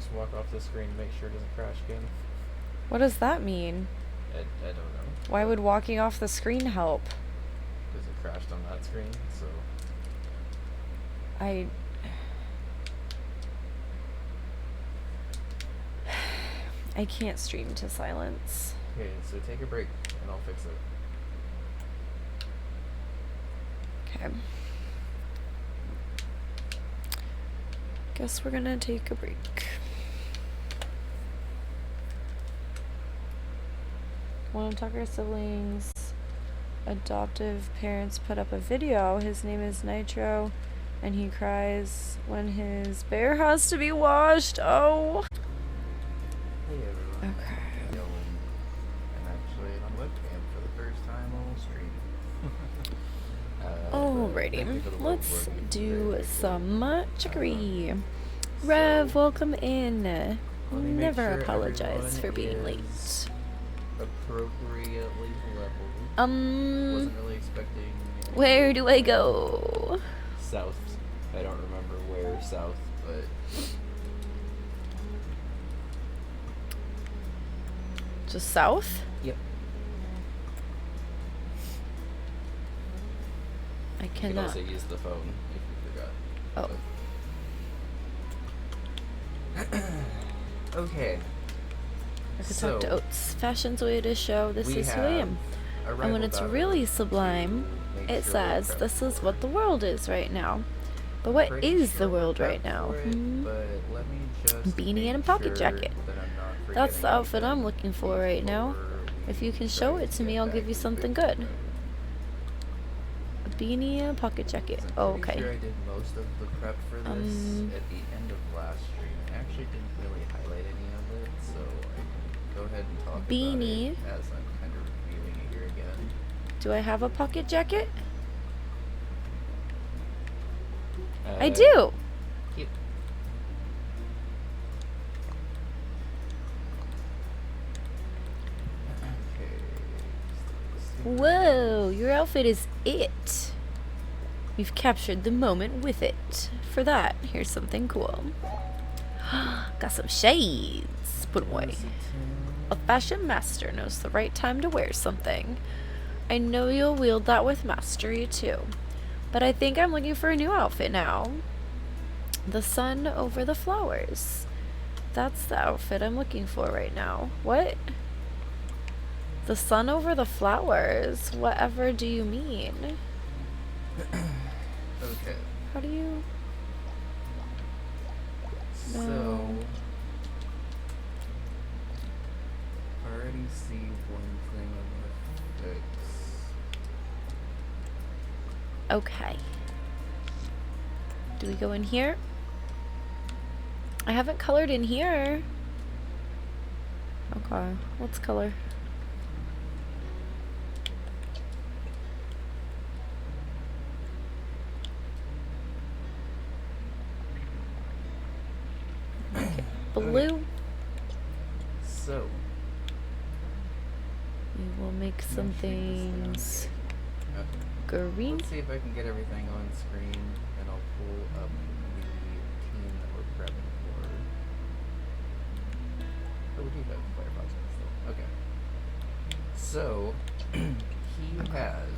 just walk off the screen to make sure it doesn't crash again. What does that mean? I don't know. Why would walking off the screen help? Because it crashed on that screen, so... I can't stream to silence. Okay, so take a break, and I'll fix it. Okay. Guess we're gonna take a break. One of Tucker's siblings' adoptive parents put up a video. His name is Nitro, and he cries when his bear has to be washed. Oh. Hey everyone. Okay. Yelling. And actually on webcam for the first time on stream. Alrighty, let's do some chicory. Rev, welcome in. Never apologize for being late. Appropriately leveled. Wasn't really expecting. Where do I go? South. I don't remember where south, but. Just south? Yep. I You can cannot. also use the phone if you forgot. Oh. Okay. I could talk to Oats. Fashion's way to show this is who I am. And when it's really sublime, it says this is what the world is right now. But what is the world right now? Beanie and a pocket jacket. That's the outfit I'm looking for right now. If you can show it to me, I'll give you something good. A beanie and a pocket jacket. Oh, okay. I'm sure I did most of the prep for this at the end of last stream. I actually didn't really highlight any of it, so I can go ahead and talk beanie. about it as I'm kind of reviewing it here again. Do I have a pocket jacket? I do. Cute. Whoa, your outfit is it. You've captured the moment with it. For that, here's something cool. Got some shades. Put 'em away. A fashion master knows the right time to wear something. I know you'll wield that with mastery too. But I think I'm looking for a new outfit now. The sun over the flowers. That's the outfit I'm looking for right now. What? The sun over the flowers? Whatever do you mean? Okay. How do you... So, I already see one thing I'm gonna fix. Okay. Do we go in here? I haven't colored in here. Okay, let's color. Blue. So, We will make some things green. let's see if I can get everything on screen, and I'll pull up the team that we're prepping for. Oh, we do have Firefox still. Okay. So, he has,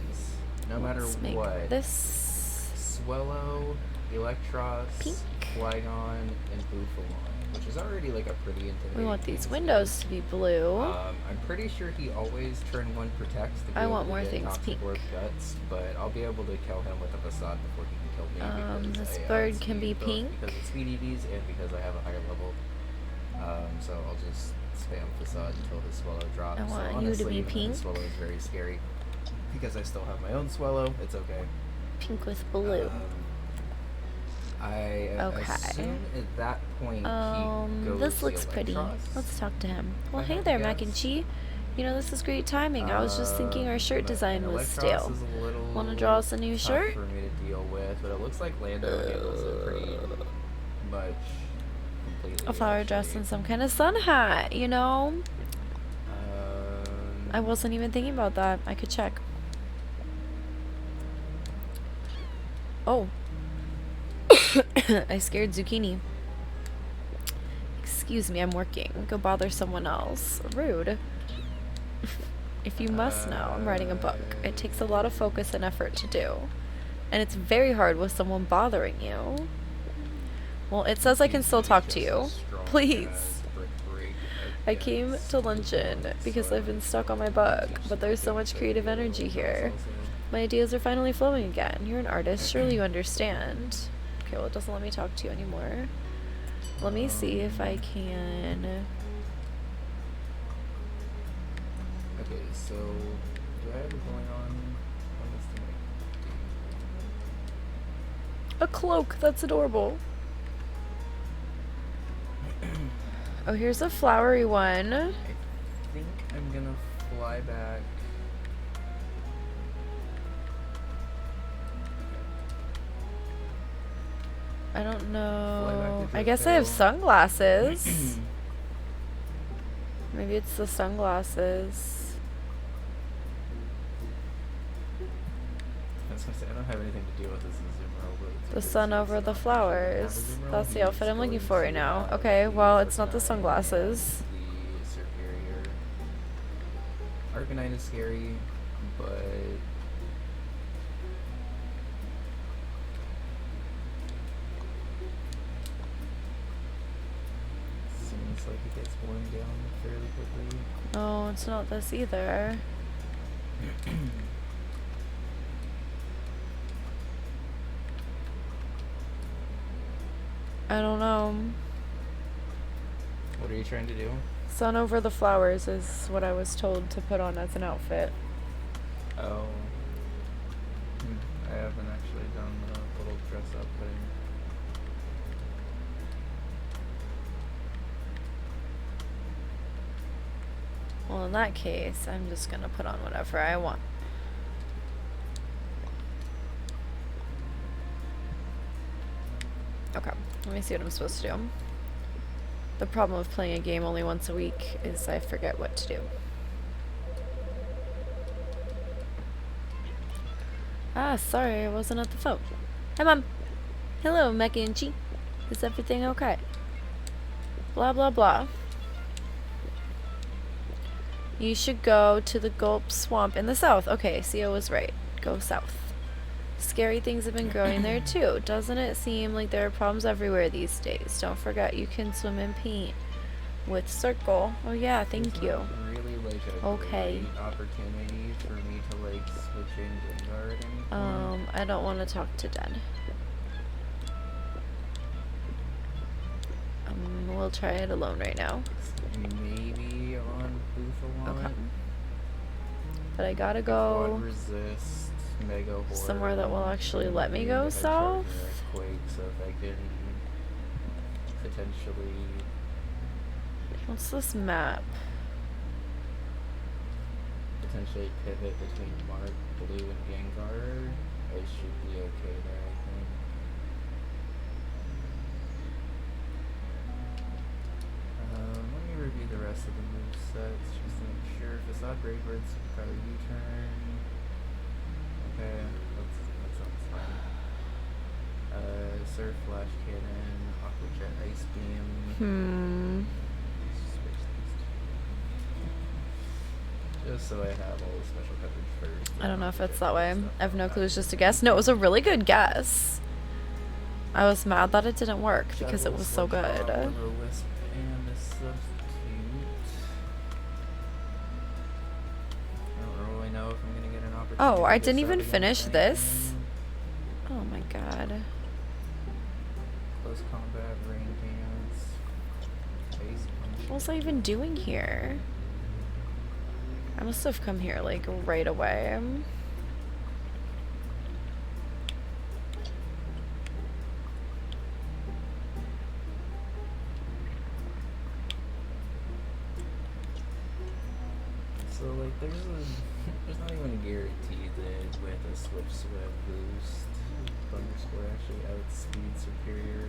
no matter Let's make what, this Swellow, Electros, pink. Flygon, and Bufalon, which is already like a pretty intimidating. We want these team. windows to be blue. I'm pretty sure he always turn 1 protects to be I able want to more get things Toxic pink. Orb guts, but I'll be able to kill him with a facade before he can kill me. Because This I, bird can speed be both pink. because it's speed EVs and because I have a higher level. So I'll just spam facade until his swallow drops. I want so you to honestly, be even though pink. his swallow is very scary because I still have my own swallow. It's okay. Pink with blue. I Okay. assume at that point he goes This looks pretty. Electros. Let's talk to him. Well, I hey have there, to Mac and guess. Chi. You know, this is great timing. I was just thinking our shirt But design was Electros stale. is a little Want to draw us a new tough shirt? for me to deal with, but it looks like Lando handles it pretty much completely. A flower dress and some kind of sun hat, you know? I wasn't even thinking about that. I could check. Oh. I scared zucchini. Excuse me, I'm working. Go bother someone else. Rude. If you must know, I'm writing a book. It takes a lot of focus and effort to do. And it's very hard with someone bothering you. Well, it says I can still talk to you. Please. I came to Luncheon because I've been stuck on my book, but there's so much creative energy here. My ideas are finally flowing again. You're an artist, surely you understand. Okay, well, it doesn't let me talk to you anymore. Let me see if I can... Okay, so do I have it going on this thing? A cloak, that's adorable. Oh, here's a flowery one. I think I'm gonna fly back. I don't know. Fly back to I guess I have Joe. sunglasses. Maybe it's the sunglasses. I was gonna say I don't have anything to do with this in Zoomer, but it's The okay, sun so over it's the not- flowers. Yeah, That's the Zoomer outfit I'm looking goes for right to, now. Okay, well, it's not the Arcanine sunglasses. and the Superior. Arcanine is scary, but seems like it gets worn down fairly quickly. Oh, it's not this either. I don't know. What are you trying to do? Sun over the flowers is what I was told to put on as an outfit. Oh. I haven't actually done the little dress up thing. Well, in that case, I'm just gonna put on whatever I want. Okay, let me see what I'm supposed to do. The problem with playing a game only once a week is I forget what to do. Ah, sorry, I wasn't at the phone. Hi, Mom. Hello, Mackie and Chi. Is everything okay? Blah, blah, blah. You should go to the Gulp Swamp in the south. Okay, Sia was right. Go south. Scary things have been growing there too. Doesn't it seem like there are problems everywhere these days? Don't forget you can swim in paint with Circle. Oh yeah, thank you. Really like a Okay. great opportunity for me to like switch in Gengar at any point. I don't want to talk to Den. We'll try it alone right now. Maybe on Booth Okay. But I gotta Quad go resist, Mega Horror, somewhere that will actually let me maybe go the Hedgehog south. Earthquake, so if I can potentially What's this map? pivot between Mark, Blue, and Gengar, I should be okay there, I think. Let me review the rest of the movesets just to make sure. Facade Brave Birds, probably U-turn. Okay, that sounds fine. Surf, Flash Cannon, Aqua Jet, Ice Beam. Switch these two. Just so I have all the special coverage first. I don't know if it's that Stuff way. I have no like clue. It's that. just a guess. No, it was a really good guess. I was mad that it didn't work because it was so good. Will-O-Wisp and a substitute. I don't really know if I'm gonna get an opportunity. Oh, I to didn't sub even against finish this. anything. Oh my god. Close combat, rain dance, face punch. What was I even doing here? I must have come here like right away. So like there's not even a guarantee that with a switch sweat boost, Thunderscore actually outspeed Superior.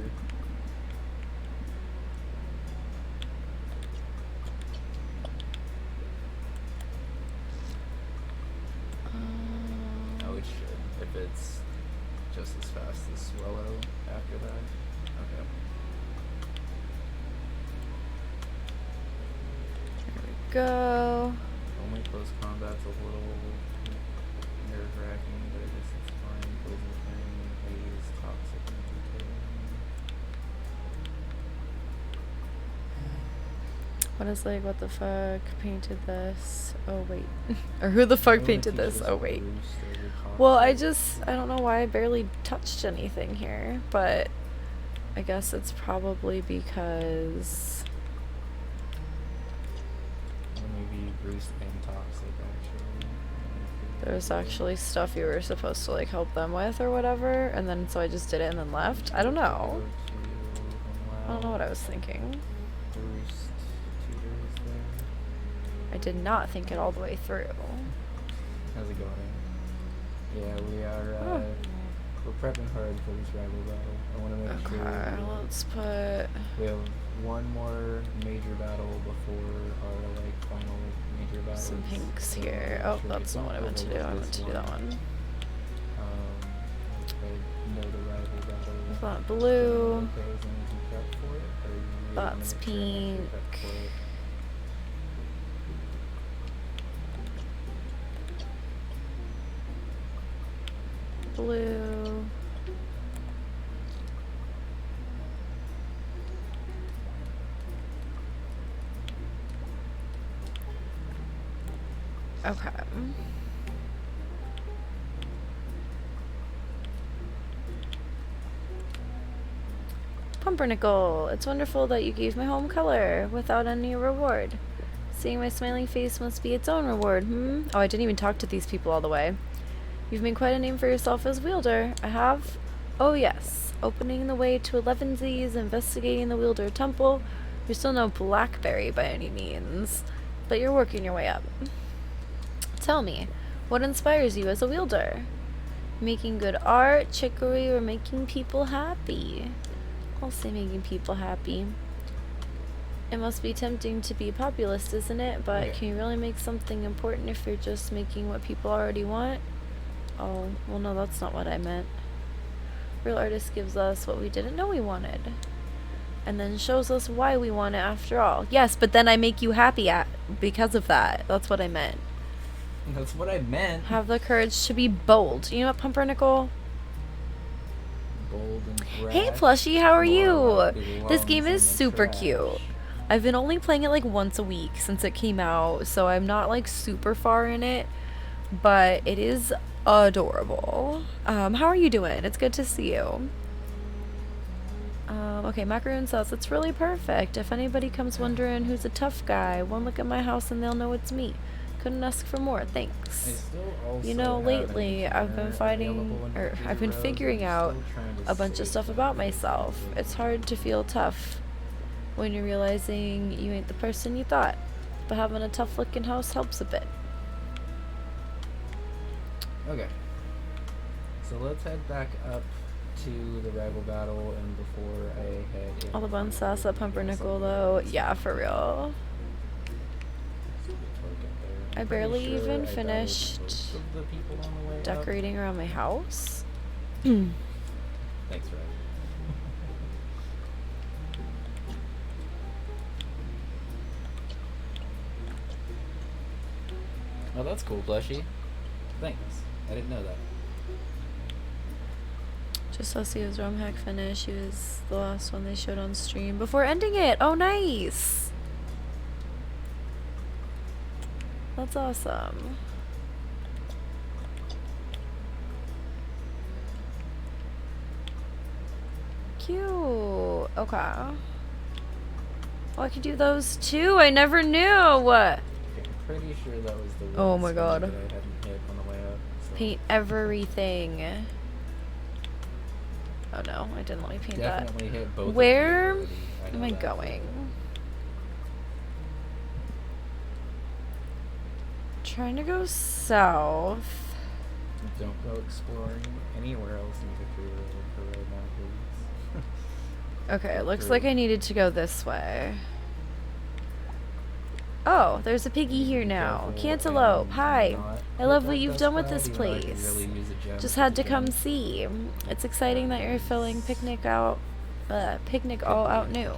Oh, it should if it's just as fast as Swallow after that. Okay. go. Only close combat's a little nerve-wracking, but I guess it's fine. Poison flame, haze, toxic, and What is like, what the fuck painted this? Oh, wait. Or who the fuck painted this? Oh, wait. Well, I don't know why I barely touched anything here, but I guess it's probably because... Maybe roost and toxic, actually. There's actually stuff you were supposed to, like, help them with or whatever, and then so I just did it and then left. I don't know. I don't know what I was thinking. Roost, tutors there. I did not think it all the way through. How's it going? Yeah, we are, we're prepping hard for this rival battle. I want to make sure Okay, let's put... we have one more major battle before our, like, final major battle. some pinks here. Oh, that's not what I meant to do. I meant to do that one. Know the rival battle. That blue. Okay, as long as you prep for it, or you really That's wanna try and actually pink. prep for it? Blue. Okay. Pumpernickel, it's wonderful that you gave my home color without any reward. Seeing my smiling face must be its own reward, hmm? Oh, I didn't even talk to these people all the way. You've made quite a name for yourself as wielder. I have? Oh yes. Opening the way to 11Z's, investigating the wielder temple. You're still no blackberry by any means, but you're working your way up. Tell me, what inspires you as a wielder? Making good art, chicory, or making people happy? I'll say making people happy. It must be tempting to be a populist, isn't it? But Okay. can you really make something important if you're just making what people already want? Oh, well no, that's not what I meant. Real artist gives us what we didn't know we wanted. And then shows us why we want it after all. Yes, but then I make you happy because of that. That's what I meant. That's what I meant. Have the courage to be bold. You know what, Pumpernickel? Bold and brash. Hey plushie, how are Laura you? This game belongs is in the super trash. cute. I've been only playing it like once a week since it came out, so I'm not like super far in it, but it is adorable. How are you doing? It's good to see you. Okay, Macaroon says it's really perfect. If anybody comes wondering who's a tough guy, one look at my house and they'll know it's me. Couldn't ask for more, I thanks. still also You know, have lately an I've been encounter fighting, available in or Future I've been Road, figuring but I'm out still trying to a bunch of save stuff my about favorite myself. things. It's hard to feel tough when you're realizing you ain't the person you thought, but having a tough looking house helps a bit. Okay. So let's head back up to the rival battle, and before I head in, All the bun sauce at Pumpernickel though, yeah, for real. I barely even finished decorating around my house. Thanks, Red. Oh, that's cool, Blushy. Thanks. I didn't know that. Just saw Sia's ROM hack finish. She was the last one they showed on stream before ending it. Oh, nice. That's awesome. Cute. Okay. Oh, I could do those too. I never knew. Okay, I'm pretty sure that was the Oh one my spot God. that I hadn't hit on the way up. So Paint everything. Oh no, I didn't let me paint that. definitely hit both. Where of you already. am know I that. going? Trying to go south. Don't go exploring anywhere else in Victory Road for right now, please. Okay, it looks like I needed to go this way. Oh, there's a piggy here now. Careful Cantaloupe, and hi. not I hit love that what you've dust done with cloud, this even though I could place. really use a gem Just to had to begin. come see. It's exciting that you're filling picnic all out new.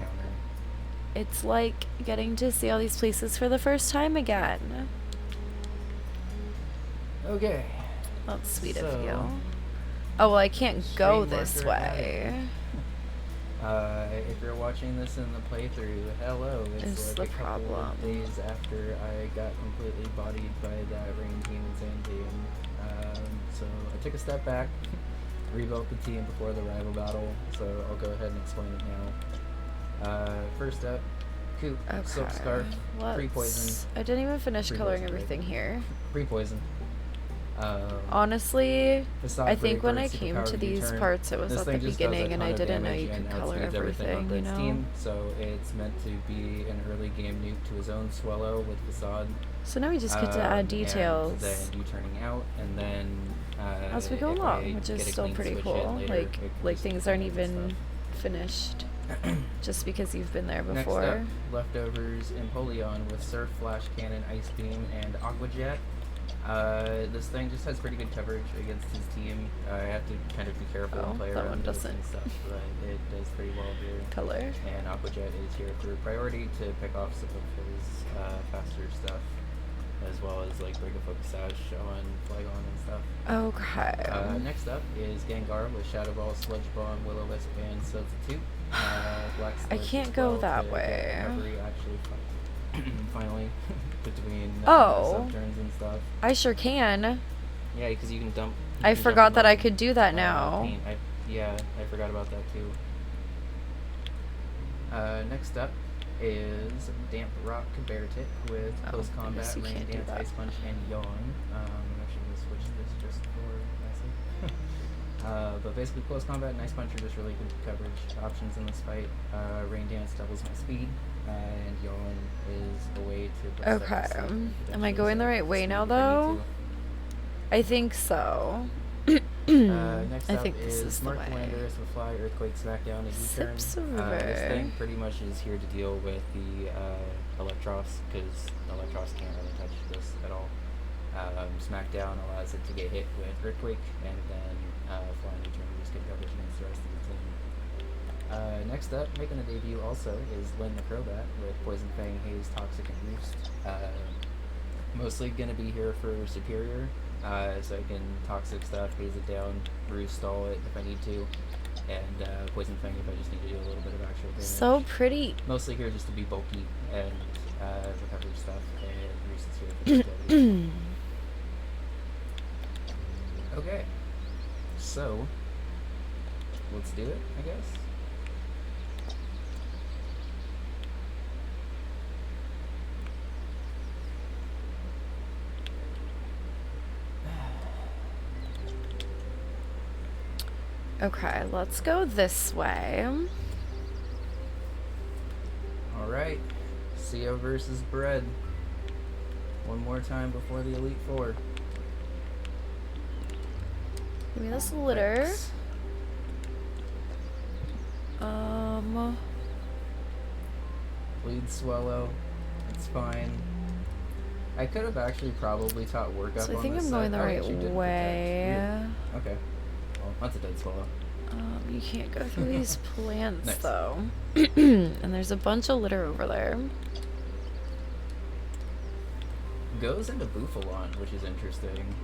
It's like getting to see all these places for the first time again. Okay. That's sweet of So, you. Oh, well, I can't go stream this marker way. added. If you're watching this in the playthrough, hello. It's Is like the a couple problem. of days after I got completely bodied by that rain team and sand team. So I took a step back, rebuilt the team before the rival battle, so I'll go ahead and explain it now. First up, Coop, Okay. Silk Scarf, Pre-Poison. I didn't even finish coloring Pre-poison, everything right? here. Pre-Poison. Honestly, Facade I think when Breaker, I came Superpowered to these U-turn. parts, it was This at thing the just does a beginning, and ton I of didn't know damage you could and color outspeeds everything on everything, you Red's know? team, so it's meant to be an early game nuke to his own Swellow with Facade. So now we just get to add details And then you turning out, and then as we go if along, I which is get a still clean pretty switch cool. in later, it can Like just things aren't clean up even stuff. finished just because you've been there Next before. up, Leftovers Empoleon with Surf, Flash Cannon, Ice Beam, and Aqua Jet. This thing just has pretty good coverage against his team. I have to kind of be careful and play that one around this doesn't and stuff, but it does pretty well here. color. And Aqua Jet is here for priority to pick off some of his faster stuff, as well as like Break a Focusage on Flygon and stuff. Okay. Next up is Gengar with Shadow Ball, Sludge Bomb, Will-O-Wisp, and Substitute. Black I Sludge can't as go well that to way. get recovery actually finally between Oh. sub-turns and stuff. I sure can. Yeah, because you can dump. I forgot that I could do that now. Paint. I forgot about that too. Next up is Damp Rock Bear Tip with Close I Combat, guess you Rain can't do Dance, that. Ice Punch, and Yawn. I'm actually going to switch this just for nicely. But basically, Close Combat and Ice Punch are just really good coverage options in this fight. Rain Dance doubles my speed, and Yawn is a way to put stuff Okay. to sleep, Am I eventually, going the so right way speed now, if I need though? to. I think so. Next I up think this is is the Mark way. Landers with Fly, Earthquake, Smackdown, and U-turn. Sips This over. thing pretty much is here to deal with the Electros, because Electros can't really touch this at all. Smackdown allows it to get hit with Earthquake, and then Fly and U-turn to just get coverage against the rest of the team. Next up, making a debut also, is Lynn the Crobat with Poison Fang, Haze, Toxic, and Roost. Mostly going to be here for Superior, so I can Toxic stuff, Haze it down, Roost stall it if I need to, and Poison Fang if I just need to do a little bit of actual damage. So pretty. Mostly here just to be bulky and recovery stuff, and Roost is here for the Okay, so let's do it, I guess. Okay, let's go this way. Alright, CO versus Bread. One more time before the Elite Four. Give me this litter. Thanks. Lead Swellow. It's fine. I could have actually probably taught work up So I on think this I'm set. going the I right actually did way. protect. Okay. Well, that's a dead Swellow. You can't go through these plants Nice. though. And there's a bunch of litter over there. Goes into Bouffalon, which is interesting.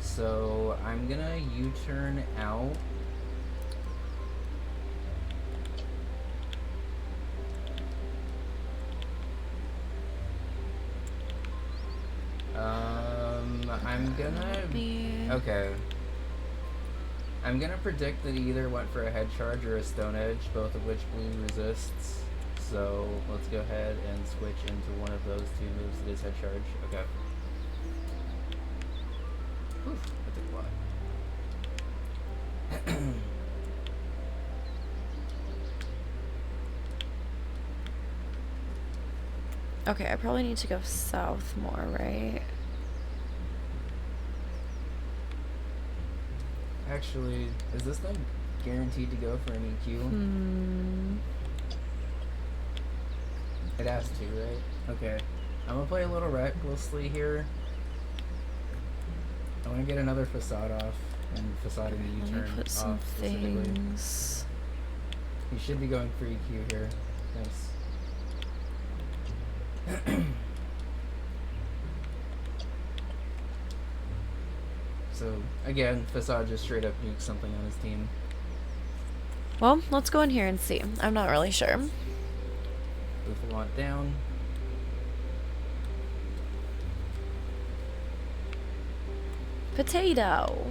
So I'm gonna U-turn out. I'm gonna. Okay. I'm gonna predict that he either went for a head charge or a stone edge, both of which blue resists. So let's go ahead and switch into one of those two moves that is head charge. Okay. Whew, that took a lot. Okay, I probably need to go south more, right? Actually, is this thing guaranteed to go for an EQ? It has to, right? Okay. I'm gonna play a little recklessly here. I want to get another facade off and facade in the Let me U-turn put some off specifically. things. He should be going for EQ here. Nice. So, again, Facade just straight up nuked something on his team. Well, let's go in here and see. I'm not really sure. Buffalont down. Potato.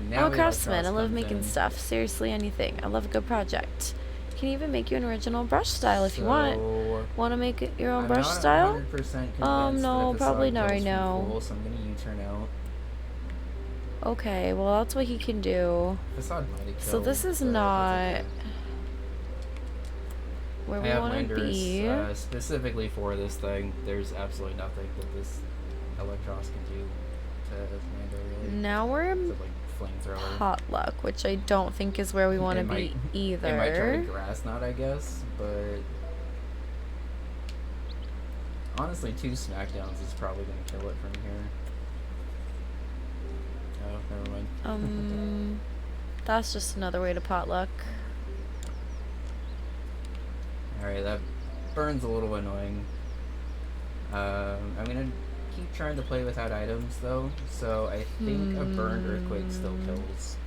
Now I'm a craftsman. I Electros love comes making in. stuff. Seriously, anything. I love a good project. Can even make you an original brush style if you want. So, Want to make it your own I'm brush not style? 100% convinced No, that probably Facade not right kills from now. Pool, so I'm gonna U-turn out. Okay, well that's what he can do. Facade might have killed. So this is but that's not okay. where I we have want to landers be. specifically for this thing. There's absolutely nothing that this Electros can do to Lander, really. Now we're in Except, like, flamethrower. Potluck, which I don't think is where we want to It be might- either. It might try to grass knot, I guess, but honestly, 2 smackdowns is probably going to kill it from here. Oh, never mind. That's just another way to potluck. Alright, that burn's a little annoying. I'm going to keep trying to play without items, though, so I think a burned Earthquake still kills.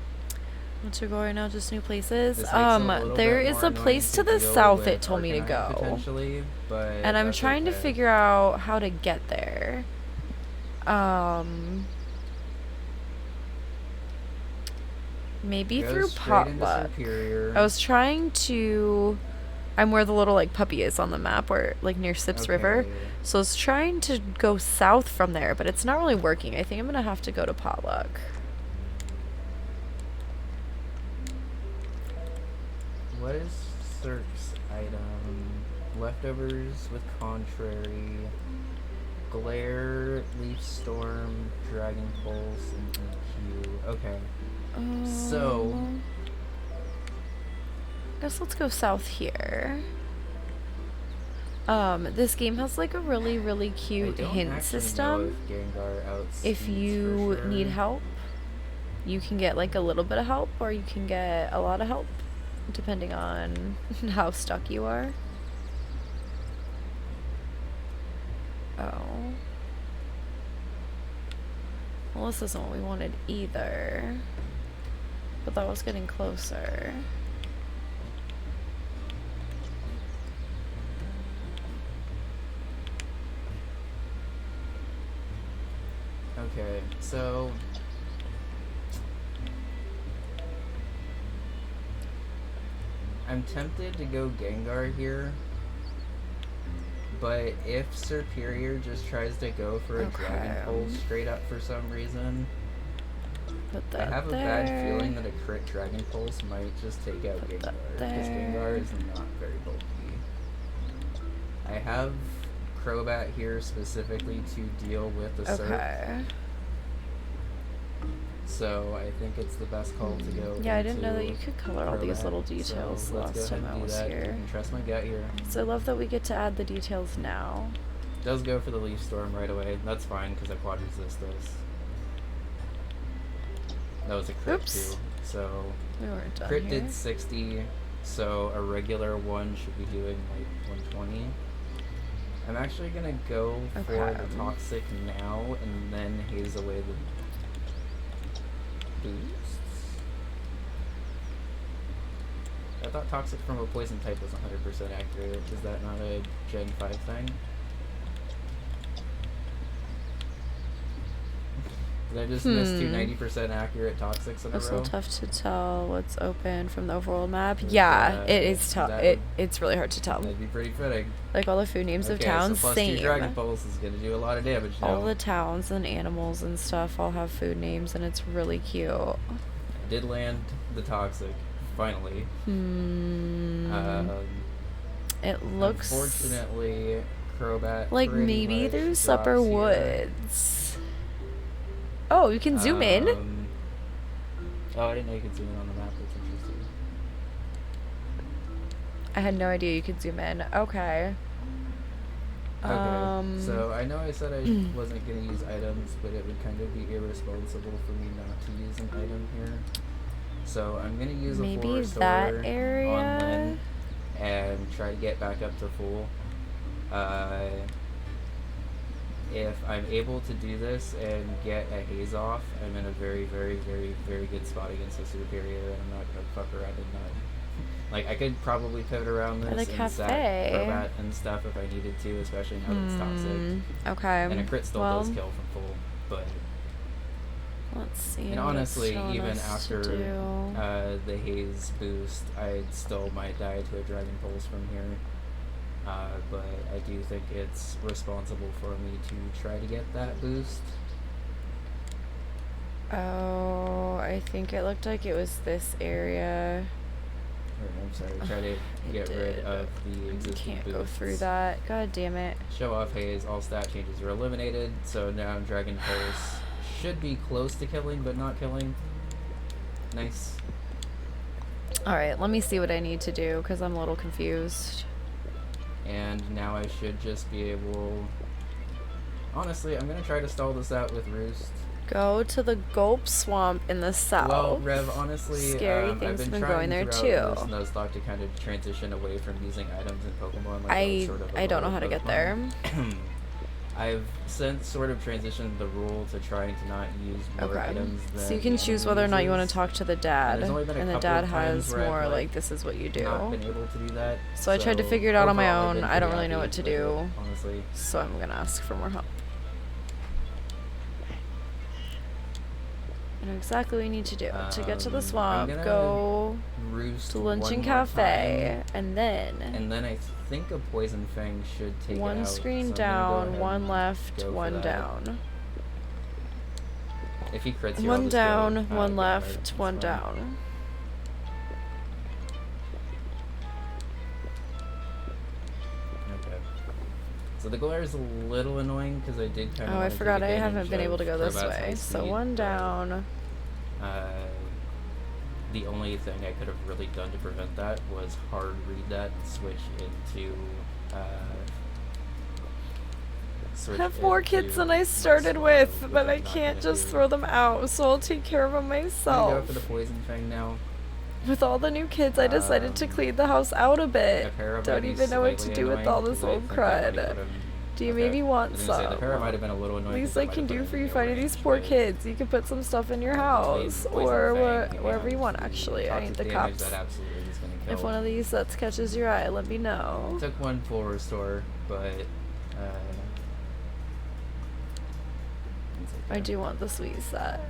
What's your goal right now? Just new places? This makes it a little There bit is more a annoying place to the deal south with it told me to Arcanine, go. potentially, but And I'm that's trying to okay. figure out how to get there. Maybe Go through straight into potluck. Superior. I was trying to. I'm where the little like puppy is on the map, where like near Sips River. Okay. So I was trying to go south from there, but it's not really working. I think I'm gonna have to go to potluck. What is Cirque's item? Leftovers with Contrary, Glare, Leaf Storm, Dragon Pulse, and EQ. Okay. So, guess let's go south here. This game has like a really, really I cute don't hint actually system. know if Gengar outspeeds If you for sure. need help, you can get like a little bit of help, or you can get a lot of help, depending on how stuck you are. Oh. Well, this isn't what we wanted either. But that was getting closer. Okay, so I'm tempted to go Gengar here, but if Superior just tries to go for a Dragon Pulse straight up for some reason, Put I that have a there. bad feeling that a crit Dragon Pulse might just take out Put that Gengar, because Gengar there. is not very bulky. I have Crobat here specifically to deal with the Surf, Okay. so I think it's the best call to go. Yeah, I didn't know that into you could color all these Crobat, little details so the let's go last ahead time I and do was that. You here. can trust my gut here. So I love that we get to add the details now. Does go for the Leaf Storm right away. That's fine because I quad resist those. That was a crit Oops. too. So We weren't done crit here. did 60, so a regular one should be doing like 120. I'm actually gonna go for Okay. the Toxic now and then haze away the boosts. I thought Toxic from a poison type was 100% accurate. Is that not a Gen 5 thing? Did I just miss two 90% accurate Toxics in a It's a row? little tough to tell what's open from the overworld map. Is Yeah, that- it is tough. that It's really hard to tell. That'd be pretty fitting. Like all the food names of Okay, towns, so plus same. 2 Dragon Pulse is gonna do a lot of damage now. All the towns and animals and stuff all have food names, and it's really cute. I did land the Toxic, finally. It looks Unfortunately, Crobat like pretty maybe much through drops Supper here. Woods. Oh, you can zoom in? Oh, I didn't know you could zoom in on the map. That's interesting. I had no idea you could zoom in. Okay. Okay, so I know I said I wasn't going to use items, but it would kind of be irresponsible for me not to use an item here. So I'm gonna use a Maybe full that restore on area? Lynn and try to get back up to full. If I'm able to do this and get a haze off, I'm in a very, very, very, very good spot against the superior, and I'm not gonna fuck around and not. Like, I could probably pivot around Or this the and sack cafe. Crobat and stuff if I needed to, especially now that it's toxic. Okay. And a crit still well, does kill from full, but... Let's see. And what it's honestly, showing even us after to do. the haze boost, I still might die to a Dragon Pulse from here. But I do think it's responsible for me to try to get that boost. Oh, I think it looked like it was this area. Or, I'm sorry, try to get rid of the existing Can't boosts. go through that. God damn it. Show off haze, all stat changes are eliminated, so now Dragon Pulse should be close to killing, but not killing. Nice. Alright, let me see what I need to do, because I'm a little confused. And now I should just be able... Honestly, I'm going to try to stall this out with Roost. Go to the Gulp Swamp in the south. Well, Rev, honestly, Scary I've things been have been trying going there throughout too. this Nuzlocke to kind of transition away from using items in Pokemon. Like I don't know how to get there. I've since sort of transitioned the rule to trying to not use more items than So you can choose whether or not you want to talk to the dad. there's only been a And the couple dad of times has where I've, more like, like, this is what you do. not been able to do that. So I tried to figure it out on my overall, I've own. been I don't pretty really know happy what to with it, do. honestly. So I'm going to ask for more help. I know exactly what you need to do. To get to the swamp, I'm gonna go Roost to one Luncheon more Cafe, time, and then and then I think a Poison Fang should take it one out, screen so I'm gonna go down, ahead one and left, go for one that. down. If he crits you, I'll One just down, go, one Guard, left, that's one fine. down. Okay. So the glare is a little annoying because I did kind of. Oh, I forgot I haven't been able to go this way. So one down. The only thing I could have really done to prevent that was hard read that and switch into. I have more kids than I started with, but I can't just throw them out, so I'll take care of them I'm gonna go myself. for the Poison Fang now. With all the new kids, I decided to clean the house out a bit. The para might Don't be even know what to slightly do with annoying all this 'cause I old think that might crud. put him- Do you okay. maybe want I was gonna say, the para some? might have been a little annoying. Least 'cause I it might can have put do him for in you the finding range, these poor but kids. You can put some stuff in your house, Poison or Fang wherever you and want. Actually, I need toxic the damage cops. that absolutely is gonna kill. If one of these sets catches your eye, let me know. Took one full restore, but it's okay. I do want the sweet set.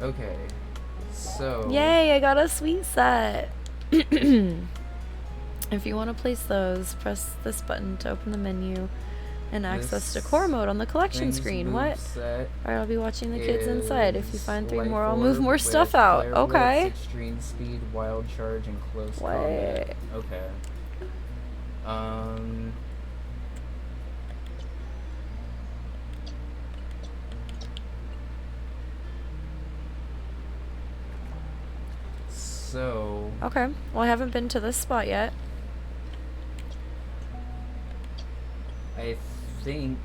Okay, so Yay, I got a sweet set. If you want to place those, press this button to open the menu and access This decor mode on the collection Rings screen. move What? set Alright, I'll be watching the kids inside. If you is find 3 Life more, I'll move Orb more with stuff out. Flare Okay. Blitz, Extreme Speed, Wild Charge, and Close What? Combat. Okay. So Okay. Well, I haven't been to this spot yet. I think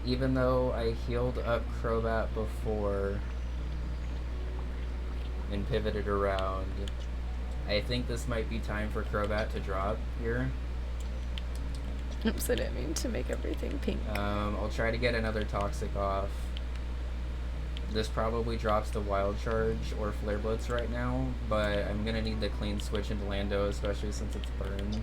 even though I healed up Crobat before and pivoted around, I think this might be time for Crobat to drop here. Oops, I didn't mean to make everything pink. I'll try to get another Toxic off. This probably drops the Wild Charge or Flare Blitz right now, but I'm gonna need the clean switch into Lando, especially since it's burned.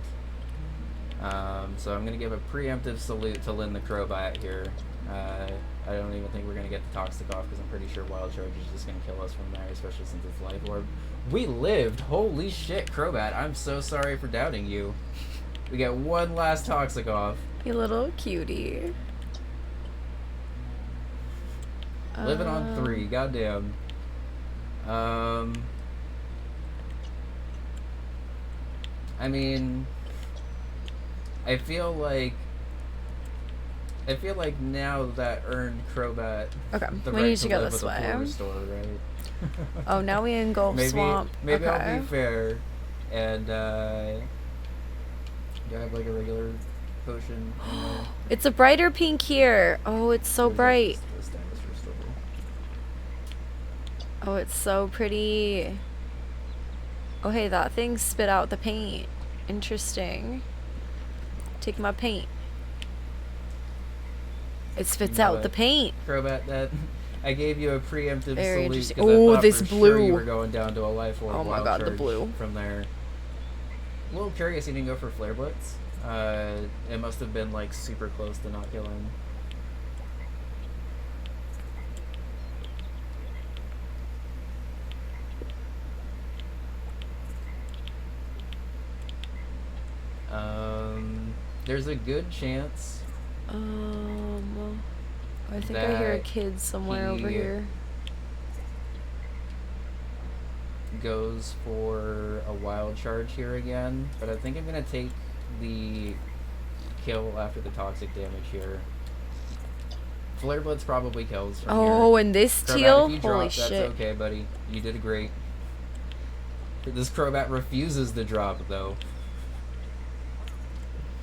So I'm gonna give a preemptive salute to Lynn the Crobat here. I don't even think we're gonna get the Toxic off because I'm pretty sure Wild Charge is just gonna kill us from there, especially since it's Life Orb. We lived! Holy shit, Crobat! I'm so sorry for doubting you. We get one last Toxic off. You little cutie. Living on 3, goddamn. I mean, I feel like now that earned Crobat Okay, the we right need to go live this with a full way. restore, right? Oh, now we in Gulf Swamp. Maybe Okay. I'll be fair, and do I have like a regular potion? It's a brighter pink here. Oh, it's so bright. The status restore. Oh, it's so pretty. Oh, hey, that thing spit out the paint. Interesting. Take my paint. It spits out the paint. Crobat, that I gave you a preemptive Very salute interesting. because I Oh, thought this for sure you blue. were going down to a life orb. Oh my wild god, the charge blue. from there. A little curious you didn't go for Flare Blitz. It must have been like super close to not killing. There's a good chance. I think I hear a kid somewhere over here. Goes for a wild charge here again, but I think I'm gonna take the kill after the toxic damage here. Flare Blitz probably kills from here. Oh, and this Crobat, teal? if you Holy drop, shit. that's okay, buddy. You did great. This Crobat refuses to drop, though.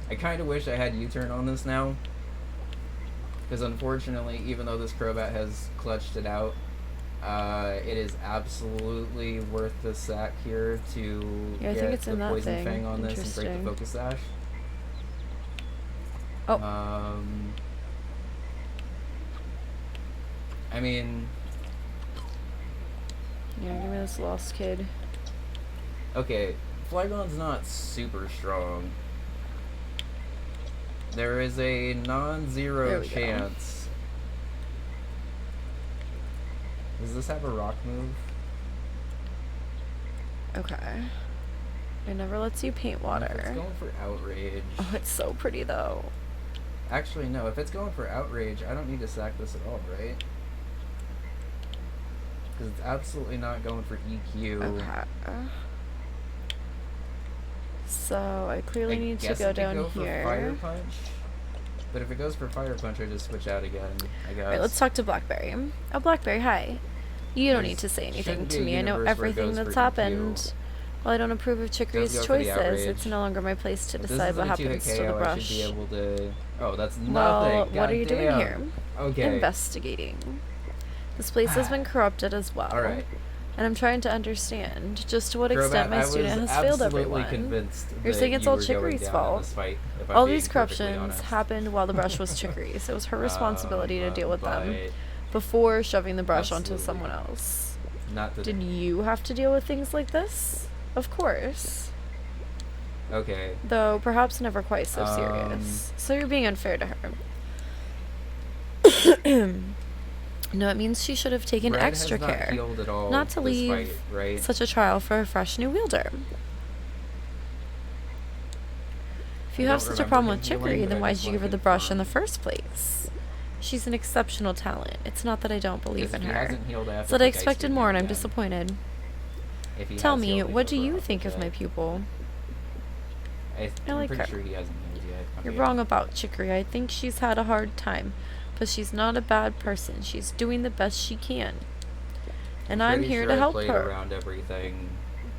I kind of wish I had U-turn on this now. Because unfortunately, even though this Crobat has clutched it out, it is absolutely worth the sack here to Yeah, I get think it's the in that Poison thing. Fang on this and break Interesting. the Focus Sash. Oh. I mean... Yeah, give me this lost kid. Okay, Flygon's not super strong. There is a non-zero chance. Does this have a rock move? Okay. It never lets you paint water. If it's going for Outrage... Oh, it's so pretty, though. Actually, no. If it's going for Outrage, I don't need to sack this at all, right? Because it's absolutely not going for EQ. Okay. So, I clearly need to guess go it could down go for here. Fire Punch. But if it goes for Fire Punch, I just switch out again, I guess. Alright, let's talk to Blackberry. Oh, Blackberry, hi. You don't need to say anything to me. I know everything that's happened. While I don't approve of Chicory's choices, it's no longer my place to decide what happens to the brush. I should be able to... Oh, that's nothing. Well, what are you doing here? Okay. Investigating. This place has been corrupted as well. Alright. And I'm trying to understand just to what extent my student has failed everyone. You're saying it's all Chicory's fault. All these corruptions happened while the brush was Chicory's. It was her responsibility to deal with them before shoving the brush onto someone else. Did you have to deal with things like this? Of course. Okay. Though perhaps never quite so serious. So you're being unfair to her. No, it means she should have taken extra care not to leave such a trial for a fresh new wielder. If you have such a problem with Chicory, then why did you give her the brush in the first place? She's an exceptional talent. It's not that I don't believe in her. It's that I expected more and I'm disappointed. Tell me, what do you think of my pupil? I like her. You're wrong about Chicory. I think she's had a hard time. But she's not a bad person. She's doing the best she can. And I'm here to help her. Around everything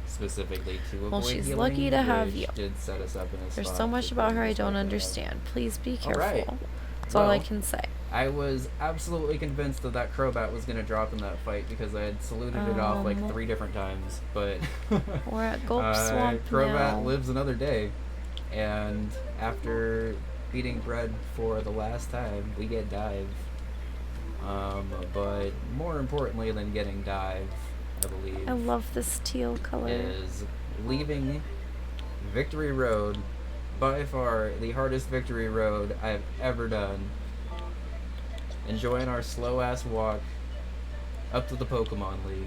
specifically to avoid well, she's healing, lucky to have you. Did set us up in a There's spot so much about her I don't understand. Please be careful. That's all I can say. I was absolutely convinced that that Crobat was going to drop in that fight because I had saluted it off like 3 different times. But we're at Gulp Swamp Crobat now. lives another day. And after beating Bread for the last time, we get Dive. But more importantly than getting Dive, I believe, I love this teal color, is leaving Victory Road, by far the hardest Victory Road I've ever done. Enjoying our slow ass walk up to the Pokemon League.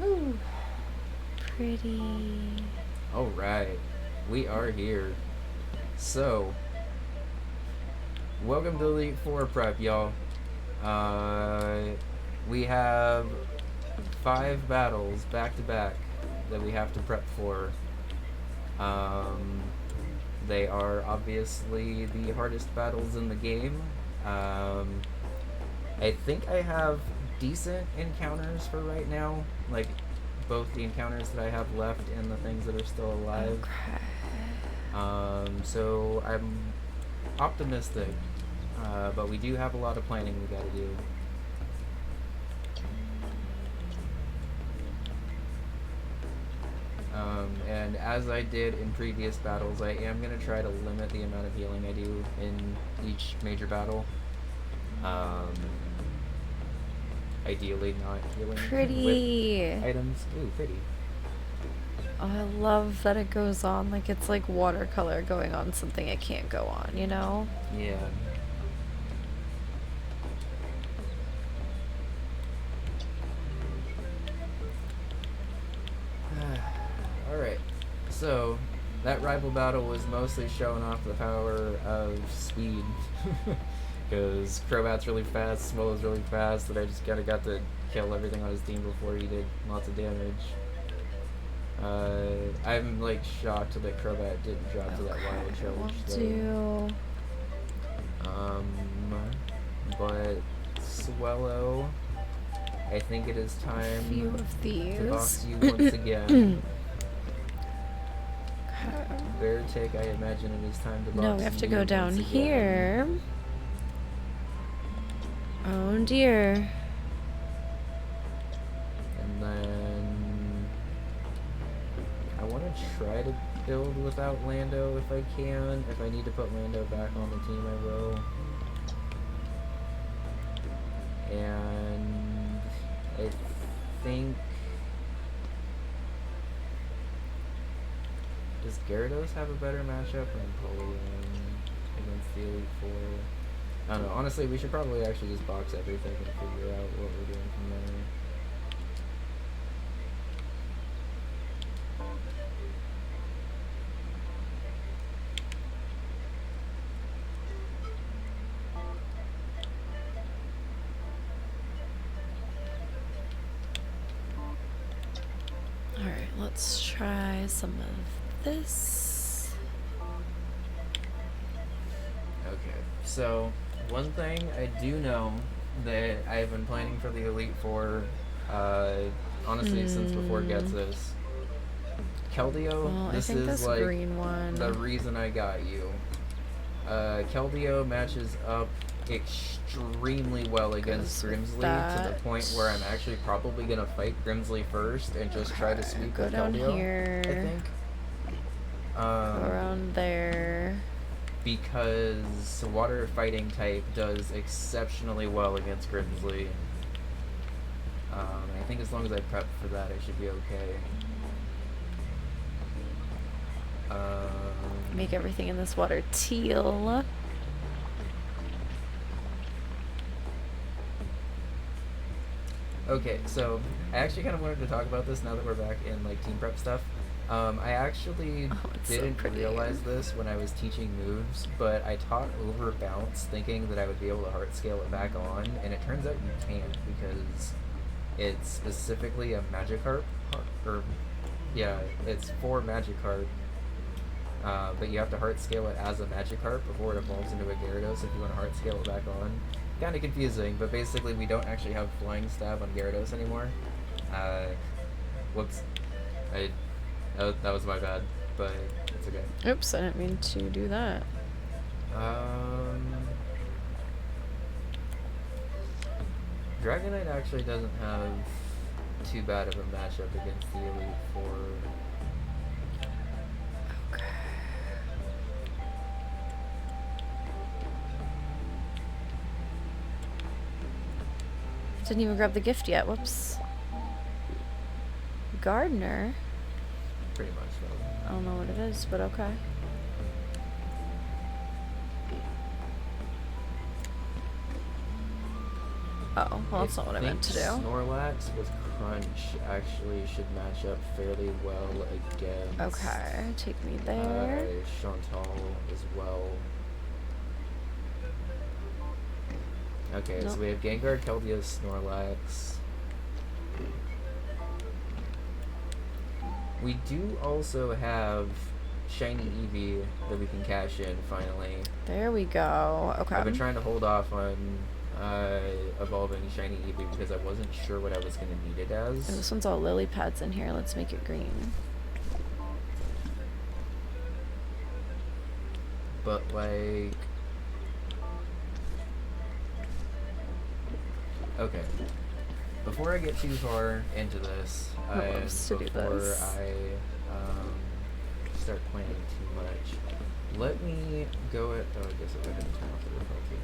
Ooh. Pretty. Alright, we are here. So, welcome to Elite 4 prep, y'all. We have 5 battles back to back that we have to prep for. They are obviously the hardest battles in the game. I think I have decent encounters for right now, like both the encounters that I have left and the things that are still alive. Okay. So I'm optimistic But we do have a lot of planning we gotta do. And as I did in previous battles, I am going to try to limit the amount of healing I do in each major battle. Ideally not healing Pretty. with items. Ooh, pretty. Oh, I love that it goes on like it's like watercolor going on something it can't go on, you know? Yeah. Alright, so that rival battle was mostly showing off the power of speed. Because Crobat's really fast, Swallow's really fast, and I just kind of got to kill everything on his team before he did lots of damage. I'm like shocked that Crobat didn't drop to that wild challenge though. But Swallow, I think it is time Few of these. to box you once again. Beartick, I imagine it is time to box you. No, we have to go down again. here. Oh dear. And then I want to try to build without Lando if I can. If I need to put Lando back on the team, I will. And I think... Does Gyarados have a better matchup than Napoleon against the Elite Four? I don't know. Honestly, we should probably actually just box everything and figure out what we're doing from there. Alright, let's try some of this. Okay, so one thing I do know that I've been planning for the Elite Four, honestly, since before Getsus. Keldeo, Well, this I think is this like green one. the reason I got you. Keldeo matches up extremely well against Goes with Grimsley to that. the point where I'm actually probably gonna fight Grimsley first and just try to sweep Go with down Keldeo, here. I think. Around there. Because water fighting type does exceptionally well against Grimsley. I think as long as I prep for that, I should be okay. Make everything in this water teal. Okay, so I actually kind of wanted to talk about this now that we're back in like team prep stuff. I actually didn't realize this when I was teaching moves, but I taught over bounce thinking that I would be able to heart scale it back on, and it turns out you can't because it's specifically a Magikarp, or yeah, it's for Magikarp. But you have to heart scale it as a Magikarp before it evolves into a Gyarados if you want to heart scale it back on. Kind of confusing, but basically we don't actually have Flying Stab on Gyarados anymore. Whoops. That was my bad, but it's okay. Oops, I didn't mean to do that. Dragonite actually doesn't have too bad of a matchup against the Elite Four. Okay. Didn't even grab the gift yet. Whoops. Gardener? Pretty much, though. I don't know what it is, but okay. Oh, well, that's not what I meant to do. Snorlax with Crunch actually should match up fairly well against... Okay, take me there. Chantal as well. Okay, Nope. so we have Gengar, Keldeo, Snorlax. We do also have Shiny Eevee that we can cash in finally. There we go. Okay. I've been trying to hold off on evolving Shiny Eevee because I wasn't sure what I was going to need it as. And this one's all lily pads in here. Let's make it green. But like, Okay. Before I get too far into this, Who and loves to do before this? I start planning too much, let me go at. Oh, I guess I didn't turn off the difficulty.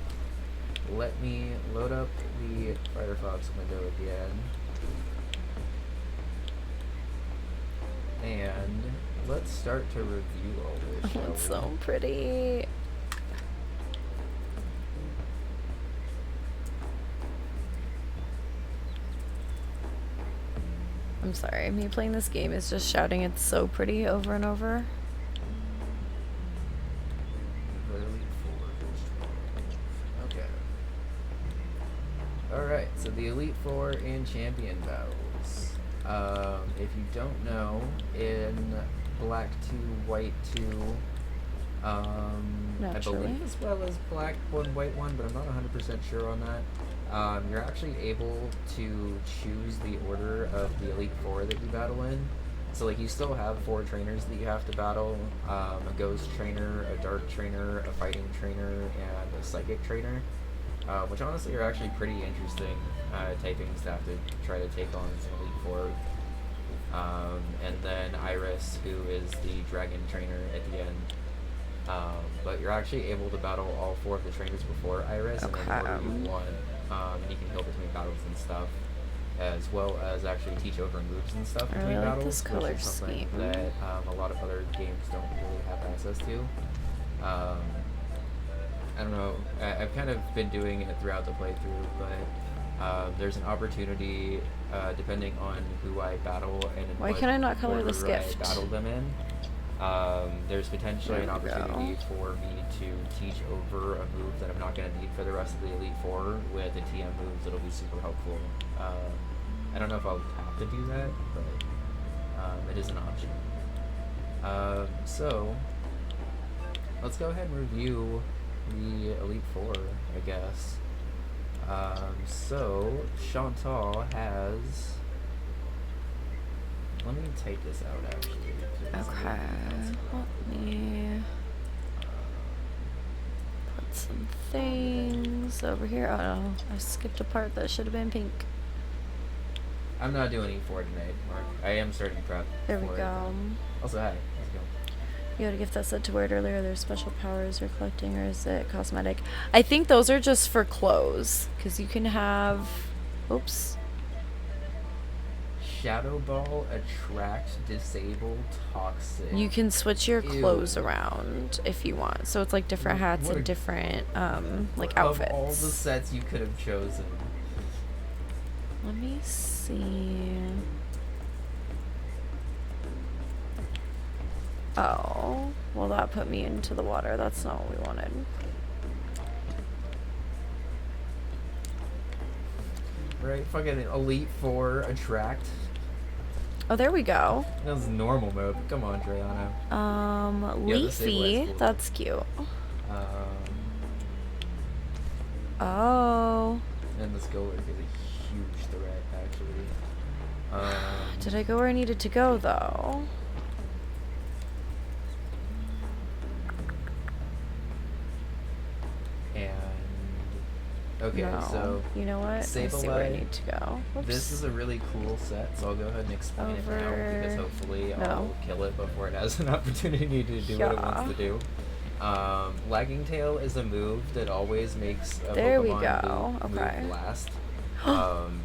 Let me load up the Firefox window again. And let's start to review all this, shall Oh, it's we? so pretty. I'm sorry, me playing this game is just shouting it's so pretty over and over. Okay. Alright, so the Elite Four in Champion Battles. If you don't know, in Black 2, White 2, I believe as well as Black 1, White 1, but I'm not 100% sure on that. You're actually able to choose the order of the Elite Four that you battle in. So, like, you still have 4 trainers that you have to battle. A Ghost Trainer, a Dark Trainer, a Fighting Trainer, and a Psychic Trainer. Which honestly are actually pretty interesting typings to have to try to take on some Elite Four. And then Iris, who is the Dragon Trainer at the end. But you're actually able to battle all 4 of the trainers before Iris in any order you want. And you can heal between battles and stuff, as well as actually teach over moves and stuff between like battles, this color which is something scheme. that a lot of other games don't really have access to. I don't know, I've kind of been doing it throughout the playthrough, but there's an opportunity, depending on who I battle and in Why what can I not color order this gift? I battle them in. There's potentially an opportunity for me to teach over a move that I'm not going to need for the rest of the Elite Four with the TM moves that'll be super helpful. I don't know if I'll have to do that, but it is an option. So, let's go ahead and review the Elite Four, I guess. So, Chantal has... Let me type this out, actually. Okay, let me put some things over here. Oh no, I skipped a part that should have been pink. I'm not doing E4 tonight, Mark. I am starting prep. There we go. Also, hi. How's it going? You had a gift that said to wear it earlier. There's special powers you're collecting, or is it cosmetic? I think those are just for clothes, because you can have... Oops. Shadow Ball, Attract, Disable, Toxic. You can switch your clothes around if you want. So it's like different hats and different, like, outfits. Of all the sets you could have chosen. Let me see... Oh, well that put me into the water. That's not what we wanted. Right, fucking Elite Four, Attract. Oh, there we go. That was normal mode. Come on, Drayana. Leafy. That's cute. Oh. And this Golurk is a huge threat, actually. Did I go where I needed to go, though? Okay, no. So you know what? I see where I need to go. Whoops. This is a really cool set, so I'll go ahead and explain it now, because hopefully I'll kill it before it has an opportunity to do what it wants to do. Lagging Tail is a move that always makes a Pokemon move last.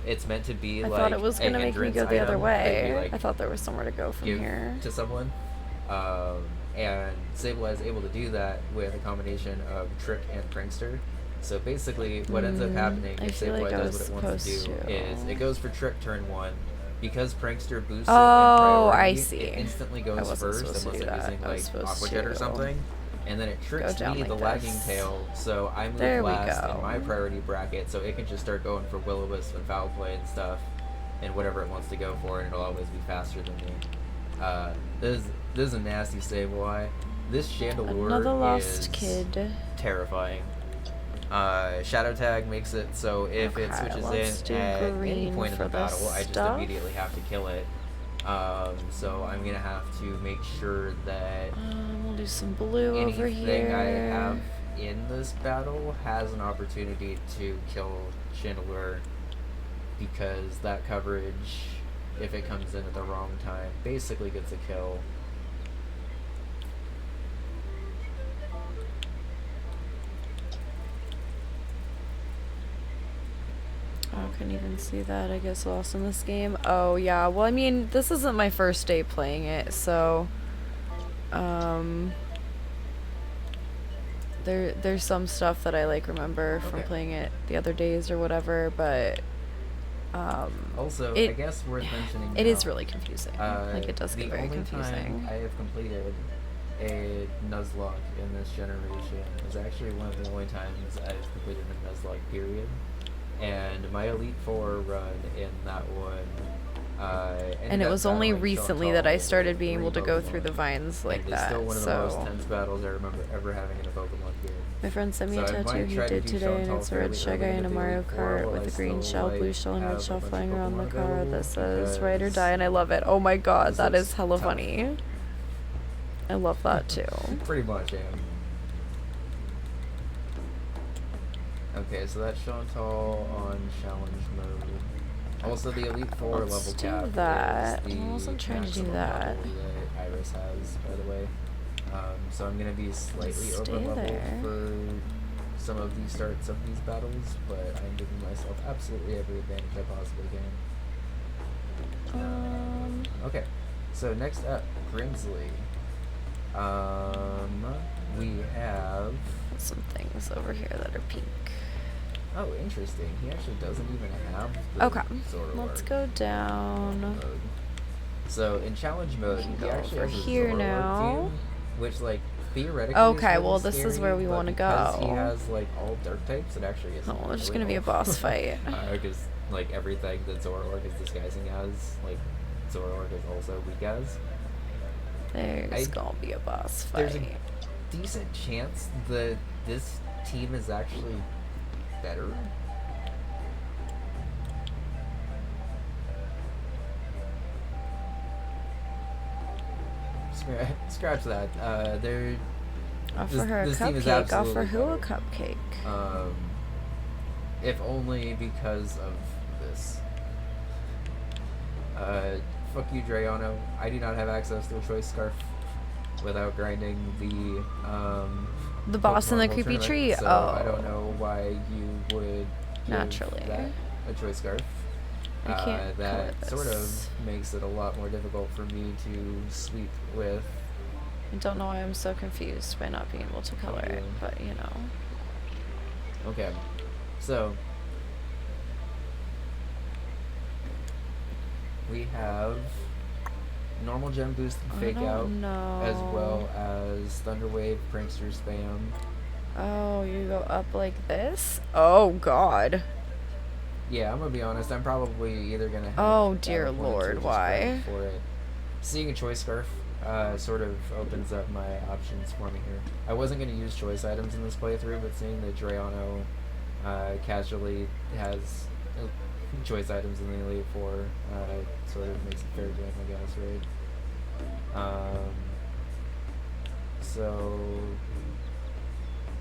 It's meant to be I like thought it was gonna make me go the other way. Like, I thought there was somewhere to go from here. To someone. And Sableye is able to do that with a combination of Trick and Prankster. So basically, what ends up happening if Sableye does what it wants to do is it goes for Trick turn 1. Because Prankster boosts it in priority, it instantly goes first unless I'm using like Aqua Jet or something. And then it tricks me, the Lagging Tail, so I move last in my priority bracket, so it can just start going for Will-O-Wisp and Foul Play and stuff, and whatever it wants to go for, and it'll always be faster than me. This is a nasty Sableye. This Chandelure is terrifying. Shadow Tag makes it so if it switches in at any point in the battle, I just immediately have to kill it. So I'm gonna have to make sure that we'll do some blue over here. Anything I have in this battle has an opportunity to kill Chandelure because that coverage, if it comes in at the wrong time, basically gets a kill. Oh, couldn't even see that. I guess lost in this game. Oh, yeah. Well, I mean, this isn't my first day playing it, so... There's some stuff that I, like, remember from playing it the other days or whatever, but... Also, I guess worth mentioning It now, is really confusing. Like, it does get very confusing. The only time I have completed a Nuzlocke in this generation is actually one of the only times I've completed a Nuzlocke period. And my Elite Four run in that one, and it was only recently that I started being able to go through the vines like that. It's still one of the most tense battles I remember ever having in a Pokemon game. My friend sent me a tattoo he did today, and it's a red Shy Guy in a Mario Kart with a green shell, blue shell, and red shell flying around the car that says "Ride or Die," and I love it. Oh my god, that is hella funny. I love that too. Pretty much, yeah. Okay, so that's Chantal on challenge mode. Also, the Elite Four level cap is I wasn't trying to do that. Iris has, by the way. So I'm gonna be slightly over leveled for some of the starts of these battles, but I'm giving myself absolutely every advantage I possibly can. Okay, so next up, Grimsley. We have some things over here that are pink. Oh, interesting. He actually doesn't even have the let's go down. Mode. So in challenge mode, he actually has a here now, team, which like theoretically. Okay, well this is where we want to go. He has like all dark types. It actually is. Oh, it's just gonna be a boss fight. Because like everything that Zoroark is disguising as, like Zoroark is also weak as. There's gonna be a boss fight. There's a decent chance that this team is actually better. Scratch that. Offer her a cupcake. Offer who a cupcake? If only because of this. Fuck you, Drayano. I do not have access to a choice scarf without grinding the boss in the creepy tree. So I don't know why you would naturally that a choice scarf. I can't that sort of makes it a lot more difficult for me to sweep with. I don't know why I'm so confused by not being able to color it, but you know. Okay, so we have normal gem boost and fake out, as well as thunder wave, prankster spam. Oh, you go up like this? Oh god. Yeah, I'm gonna be honest. I'm probably either gonna have. Oh dear lord, why? For it. Seeing a choice scarf sort of opens up my options for me here. I wasn't gonna use choice items in this playthrough, but seeing that Drayano casually has choice items in the Elite Four sort of makes it fair game, I guess, right? So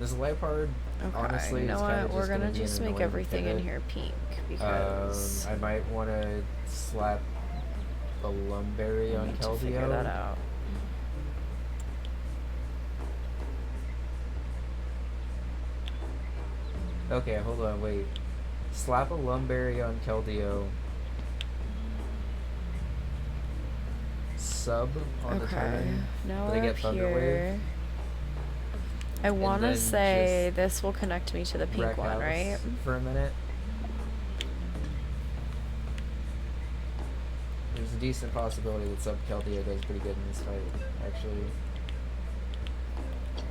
this Liepard, honestly, you know what? We're gonna just just make everything in here pink because I might want to slap a Lumberry on Keldeo. To figure that out. Okay, hold on, wait. Slap a Lumberry on Keldeo. Sub on the turn. Now they we're get Thunder here. Wave. I want to say this will connect me to the pink one, right? For a minute. There's a decent possibility that Sub Keldeo does pretty good in this fight, actually.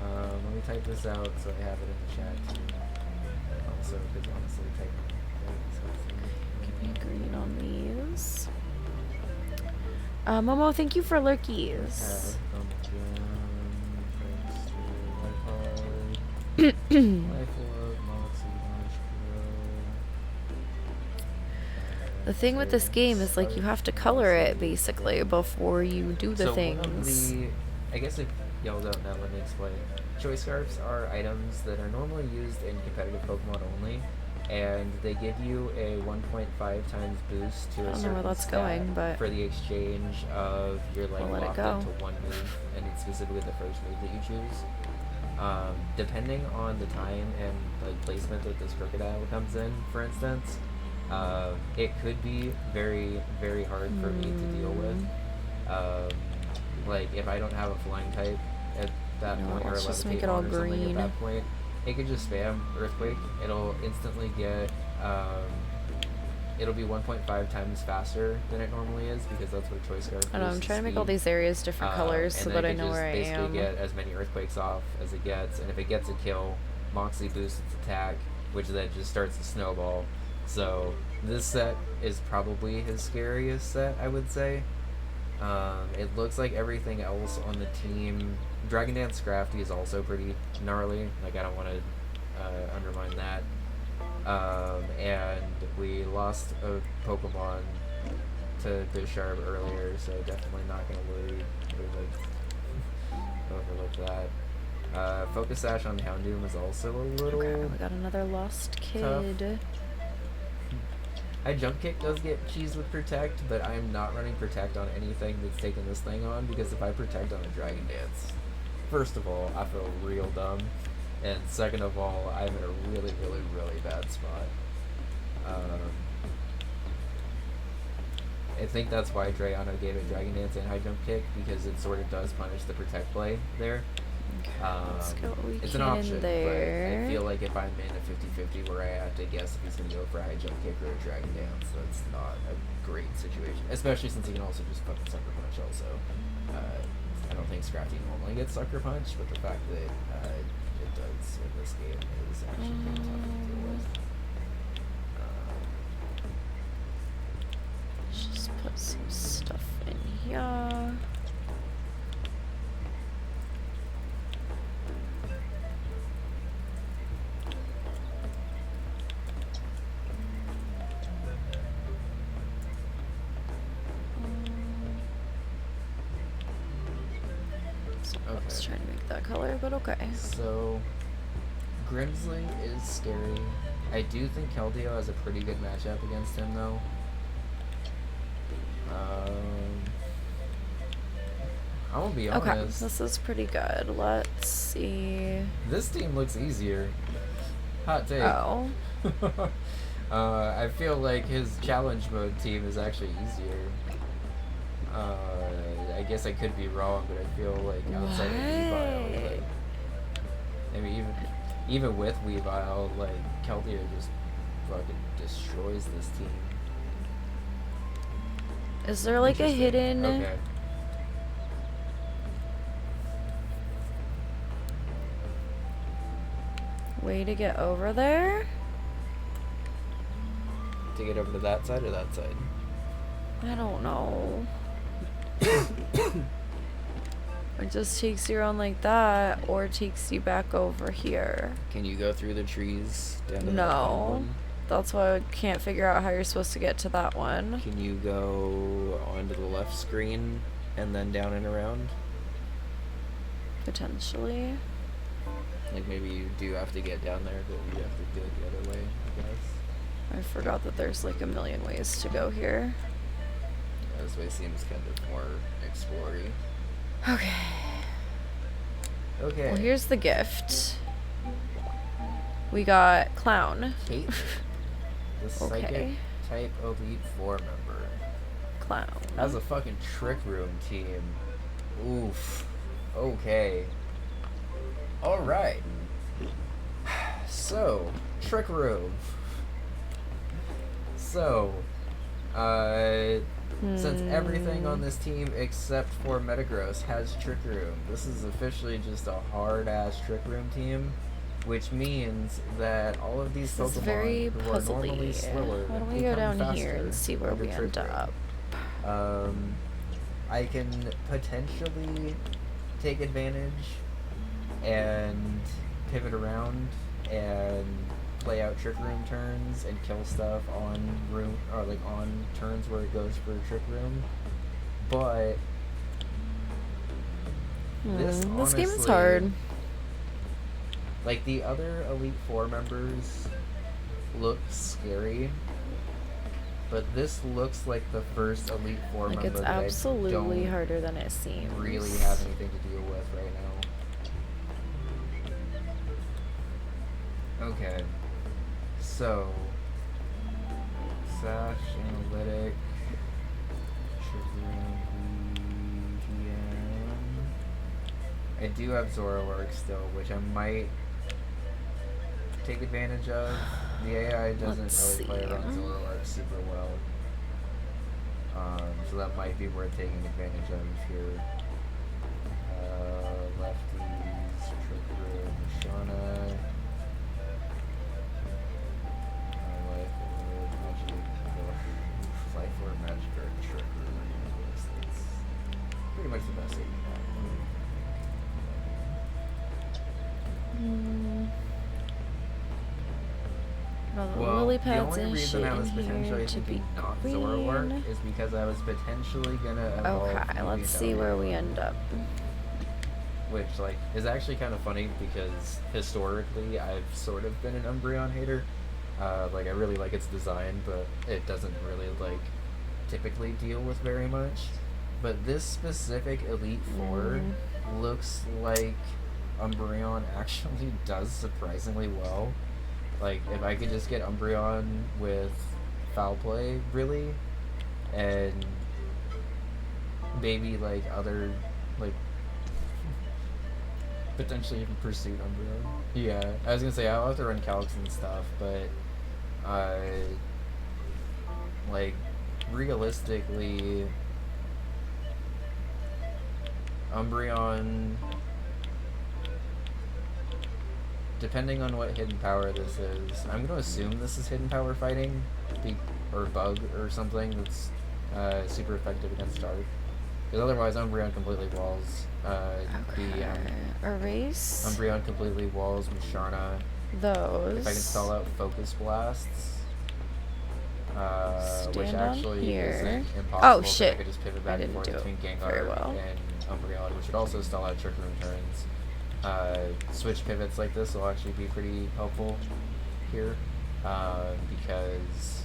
Let me type this out so I have it in the chat too. Also, because honestly, give me green on these. Momo, thank you for lurkies. The thing with this game is like you have to color it basically before you do the things. I guess if y'all don't know, let me explain. Choice scarves are items that are normally used in competitive Pokemon only, and they give you a 1.5 times boost to I a don't know where certain that's stat going, but for the exchange of your like we'll let it locked go. into one move, and it's specifically the first move that you choose. Depending on the time and like placement that this crocodile comes in, for instance, it could be very, very hard for me to deal with. Like if I don't have a flying type at that No, point, or a let's just make levitate it all on or something at green. that point, it could just spam earthquake. It'll instantly get it'll be 1.5 times faster than it normally is because that's what choice scarf I know, I'm trying to make all these areas different colors so that I know where I am. Get as many earthquakes off as it gets, and if it gets a kill, Moxie boosts its attack, which then just starts to snowball. So this set is probably his scariest set, I would say. It looks like everything else on the team. Dragon Dance Scrafty is also pretty gnarly. Like I don't want to undermine that. And we lost a Pokemon to Bisharp earlier, so definitely not gonna overlook that. Focus Sash on Houndoom is also a little. Okay, we got another lost kid. Tough. I Jump Kick does get cheese with Protect, but I'm not running Protect on anything that's taking this thing on, because if I Protect on a Dragon Dance, first of all, I feel real dumb, and second of all, I'm in a really, really, really bad spot. I think that's why Drayano gave it Dragon Dance and High Jump Kick, because it sort of does punish the Protect play there. Okay, let's get what we It's can an option, in there. but I feel like if I'm in a 50-50 where I have to guess if he's going to go for a High Jump Kick or a Dragon Dance, that's not a great situation. Especially since he can also just fucking Sucker Punch also. I don't think Scrafty normally gets Sucker Punch, but the fact that it does in this game is actually pretty tough to deal with. Let's just put some stuff in here. I was trying to make that color, but okay. So, Grimsling is scary. I do think Keldeo has a pretty good matchup against him, though. I'm gonna be honest. Okay, this is pretty good. Let's see. This team looks easier. Hot take. Oh. I feel like his challenge mode team is actually easier. I guess I could be wrong, but I feel like outside of Weavile, like, I mean, even with Weavile, like, Keldeo just fucking destroys this team. Is there like a hidden? Okay. Way to get over there? To get over to that side or that side? I don't know. It just takes you around like that, or it takes you back over here. Can you go through the trees down to that No. one? That's why I can't figure out how you're supposed to get to that one. Can you go onto the left screen and then down and around? Potentially. Like maybe you do have to get down there, but you have to do it the other way, I guess. I forgot that there's like a million ways to go here. Yeah, this way seems kind of more explory. Okay. Okay. Well, here's the gift. We got Clown. Kate, the psychic Okay. type Elite 4 member. Clown. Has a fucking Trick Room team. Oof. Okay. Alright. So, Trick Room. So, since everything on this team except for Metagross has Trick Room, this is officially just a hard-ass Trick Room team, which means that all of these This is Pokemon very who are normally puzzly. slower Why don't we become go down faster here and see where under we Trick end Room. up? I can potentially take advantage and pivot around and play out Trick Room turns and kill stuff on room or like on turns where it goes for Trick Room, but this game is honestly, hard. Like the other Elite Four members look scary, but this looks like the first Elite Four Like, member it's that I absolutely don't harder than it seems. really have anything to deal with right now. Okay, so Sash Analytic, I do have Zoroark still, which I might take advantage of. The AI doesn't Let's really play see. around Zoroark super well. So that might be worth taking advantage of here. Lefties, Chicory, Shauna. Life or Magic or Chicory. That's pretty much the best thing you have. Well, lily the pads only and reason shit I was in potentially here to be thinking not green. Zoroark is because I was potentially gonna evolve. Okay, let's see where we end up. Which, like, is actually kind of funny because historically I've sort of been an Umbreon hater. Like, I really like its design, but it doesn't really, like, typically deal with very much. But this specific Elite Four looks like Umbreon actually does surprisingly well. Like, if I could just get Umbreon with Foul Play, really, and maybe, like, other, like, potentially even Pursuit Umbreon. Yeah, I was gonna say, I'll have to run Calcs and stuff, but, like, realistically, Umbreon, depending on what hidden power this is, I'm going to assume this is hidden power fighting, or bug or something that's super effective against Dark. Because otherwise, Umbreon completely walls. Erase. Umbreon completely walls Musharna. Those. If I can stall out Focus Blasts, which actually isn't impossible. Oh shit! I could just pivot back and forth between Gengar and Umbreon, which would also stall out Trick Room turns. Switch pivots like this will actually be pretty helpful here, because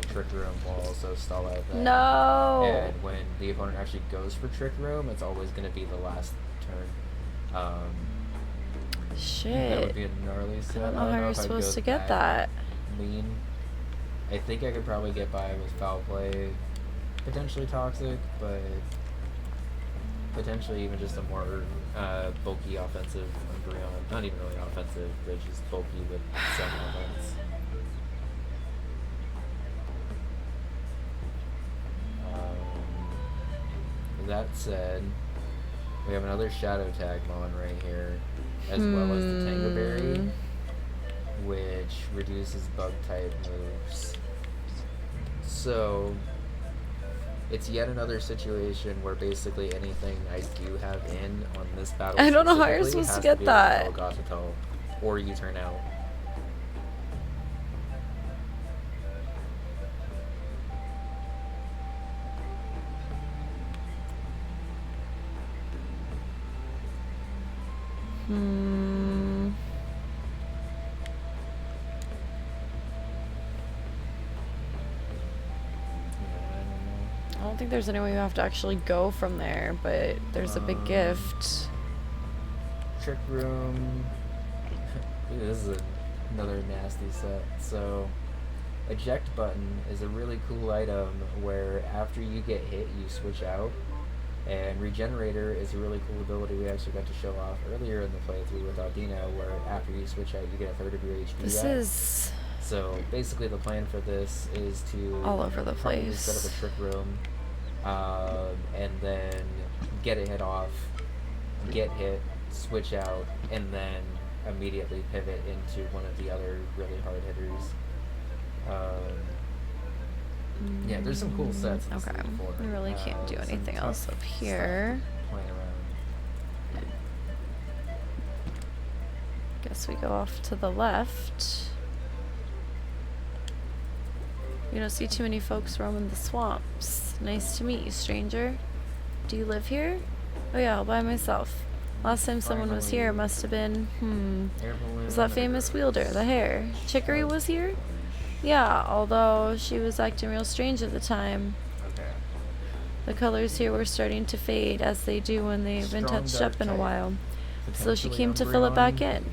Trick Room will also stall out that. No! And when the opponent actually goes for Trick Room, it's always going to be the last turn. Shit. That would be a gnarly set. I don't know how you're supposed to get that. Lean. I think I could probably get by with Foul Play, potentially Toxic, but potentially even just a more bulky offensive Umbreon. Not even really offensive, but just bulky with some elements. That said, we have another Shadow Tagmon right here, as well as the Tango Berry, which reduces bug type moves. So it's yet another situation where basically anything I do have in on this battle, I don't know how you're supposed to get that. Gothitelle, or you turn out. I don't think there's any way you have to actually go from there, but there's a big gift. Trick Room. This is another nasty set. So, Eject Button is a really cool item where after you get hit, you switch out. And Regenerator is a really cool ability we actually got to show off earlier in the playthrough with Aldino, where after you switch out, you get a third of your HP This back. is... So basically the plan for this is to all over the probably place. set up a Trick Room, and then get a hit off, get hit, switch out, and then immediately pivot into one of the other really hard hitters. Yeah, there's some cool sets. In Okay, before. we really can't do anything else up here. Playing around. Guess we go off to the left. You don't see too many folks roaming the swamps. Nice to meet you, stranger. Do you live here? Oh yeah, all by myself. Last time someone was here must have been, Air balloon. was that famous wielder, the hair. Chicory was here? Yeah, although she was acting real strange at the time. Okay. The colors here were starting to fade, as they do when they've been Strong touched dark up in a type. while. So she Potentially came to fill it back Umbreon. in.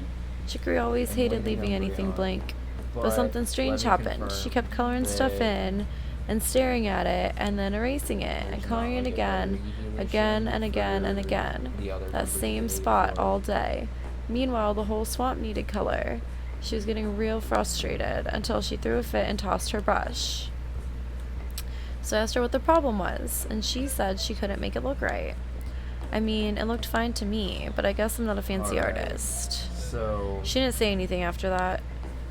Chicory always And hated Lightning leaving anything Umbreon. blank. But something strange let me happened. She confirm kept coloring stuff that in and staring at it and then erasing it and there's coloring not, it like, a again, better again evolution and again and for again. the other That group same of spot or- all day. Meanwhile, the whole swamp needed color. She was getting real frustrated until she threw a fit and tossed her brush. So I asked her what the problem was, and she said she couldn't make it look right. I mean, it looked fine to me, but I guess I'm not a fancy Alright. artist. So She didn't say anything after that.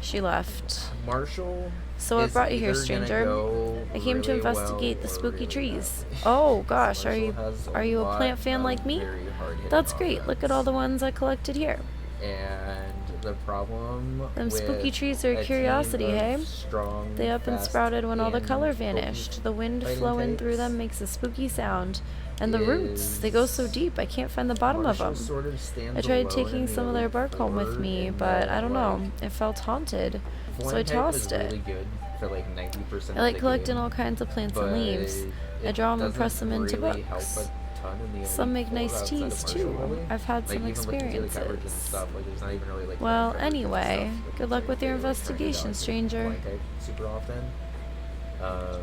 She left. Marshall. So what is brought you here, either gonna stranger? go I came to really investigate well the or spooky really trees. badly. Oh 'Cause gosh, Marshall has are you a lot plant fan of like me? very hard-hitting That's great. Look at all the offense. ones I collected here. And the problem Them with spooky trees are a team curiosity, of hey? strong, They up and fast, sprouted when all the color and vanished. The wind fighting flowing through types them makes a spooky sound. And the roots, they go so is deep, I can't find the bottom of Marshall them. sort of stands I tried alone taking in some the of their Elite bark home with Four me, in but that, I don't like, know. It felt haunted. So I Flying type tossed is it. really good for like 90% I like of the collecting game, all kinds of plants but and leaves. I it draw them and doesn't press them into really help books. a ton in the Some Elite make Four nice outside of teas Marshall, too. really. I've had Like some even with the daily coverage and experiences. stuff, like there's not even really like Well, daily coverage and anyway, stuff, good luck with your like, trying to investigation, dodge stranger. flying type super often. Um,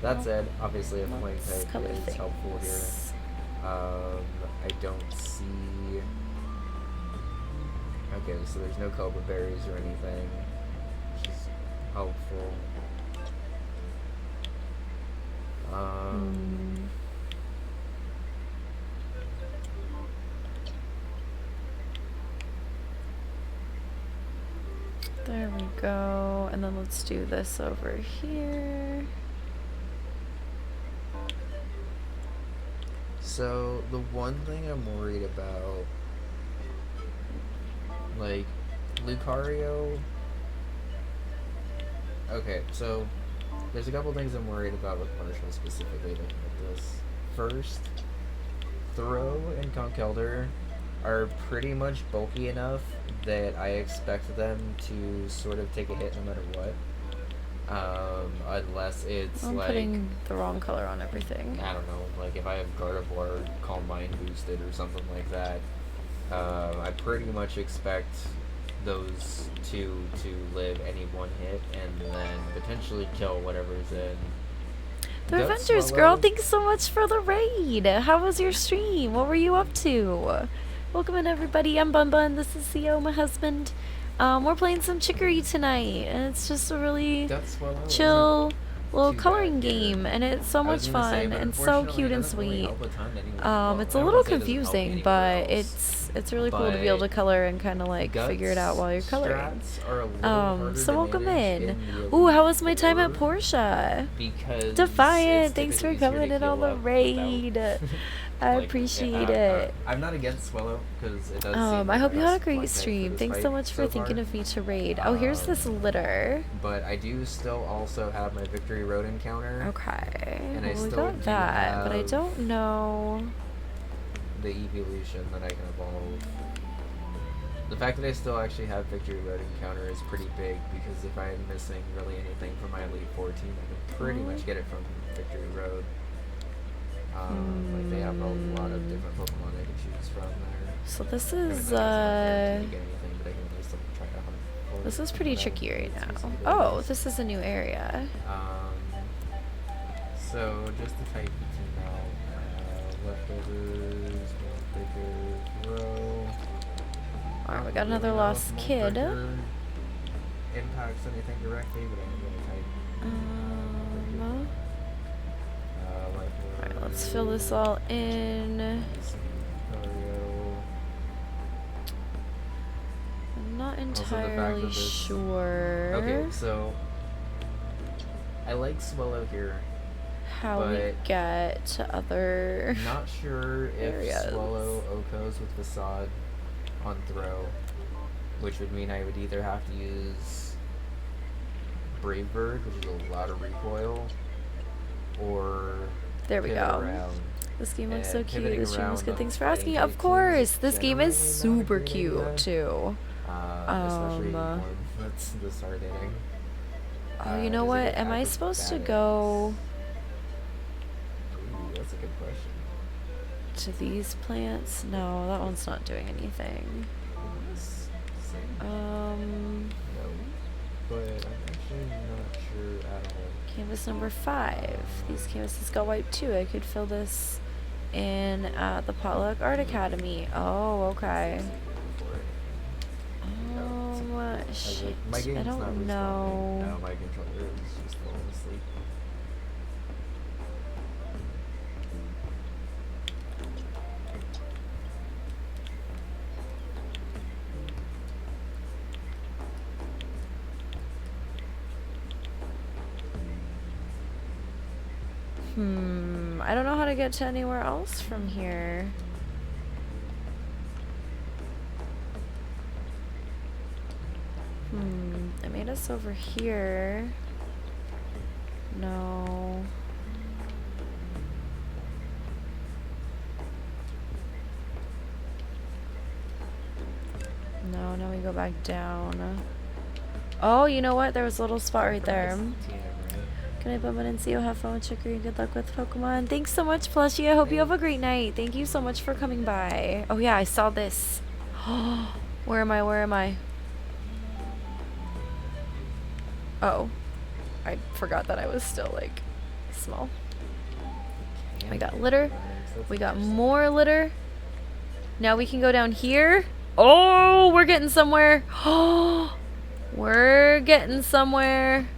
that said, obviously a flying Let's type color is helpful here. things. I don't see. Okay, so there's no cobra berries or anything, which is helpful. There we go. And then let's do this over here. So the one thing I'm worried about, like, Lucario. Okay, so there's a couple things I'm worried about with Marshall specifically looking at this. First, Throw and Conkeldurr are pretty much bulky enough that I expect them to sort of take a hit no matter what. Unless it's I'm like, putting the wrong color on everything. I don't know, like if I have Gardevoir Calm Mind boosted or something like that, I pretty much expect those two to live any one hit and then potentially kill whatever's in. The Gut Adventures Swallow- Girl, thanks so much for the raid. How was your stream? What were you up to? Welcome in, everybody. I'm Bun Bun. This is Theo, my husband. We're playing some Chicory tonight, and it's just a really Gut Swallow isn't chill little too coloring bad here. game, and it's so I was much gonna say, fun but and so unfortunately, cute it and doesn't really sweet. help a ton anywhere. Well, It's I a don't little wanna say it doesn't help confusing, anywhere but else, it's really cool to be able to but color and kind of like Guts figure it out while you're coloring. strats are a little harder So to welcome manage in. the Ooh, how Elite was my time at Four Portia? because Defiant, it's thanks for typically easier coming to in on heal the up raid. without- I like, appreciate I- it. I'm not against Swallow because it does. Seem I like hope the you had a best great flying type for stream. this Thanks so fight much for so thinking far. of me to raid. Oh, here's this litter. But I do still also have my Victory Road encounter. Okay, And I well, we still got do that, but I have don't know. the evolution that I can evolve. The fact that I still actually have Victory Road encounter is pretty big because if I'm missing really anything from my Elite 14, I can pretty much get it from Victory Road. Like they have a lot of different Pokemon I can choose from there. So this I mean, is that doesn't guarantee to get anything, but I can at least try to hunt for this it, is pretty you know, tricky right it's now. easy to Oh, use. this is a new area. So just to type it out, leftovers, Moltbreaker, throw. Alright, we got another lost kid. Moltbreaker impacts anything directly, but I'm gonna type. Alright, let's fill this all in. I'm not entirely sure Okay, so I like Swallow here. how we but get to other Not sure if areas. Swallow Okos with Facade on throw, which would mean I would either have to use Brave Bird, which is a lot of recoil, or There we pivot go. around. This game looks so And cute. pivoting This stream looks around good. on Thanks for fighting asking. game Of teams course. is This game is generally not a super great cute idea. too. Especially one that's the start inning. Oh, you know Does it what? get Am I active supposed to bad go Ooh, that's a good question. to these plants? No, that one's not doing anything. Yes, same. No, but I'm actually not sure at all. Canvas number 5. These canvases got wiped too. I could fill this in at the Potluck Art Academy. Oh, okay. Shit. My I game's not don't responding. know. No, my controller is just falling asleep. I don't know how to get to anywhere else from here. I made us over here. No. No, now we go back down. Oh, you know what? There was a little spot right there. Good night, Bumble, and see you. Have fun with Chicory and good luck with Pokemon. Thanks so much, Plushie. I hope you have a great night. Thank you so much for coming by. Oh yeah, I saw this. Where am I? Where am I? Oh. I forgot that I was still, like, small. We got litter. We got more litter. Now we can go down here. Oh, we're getting somewhere. Oh, we're getting somewhere.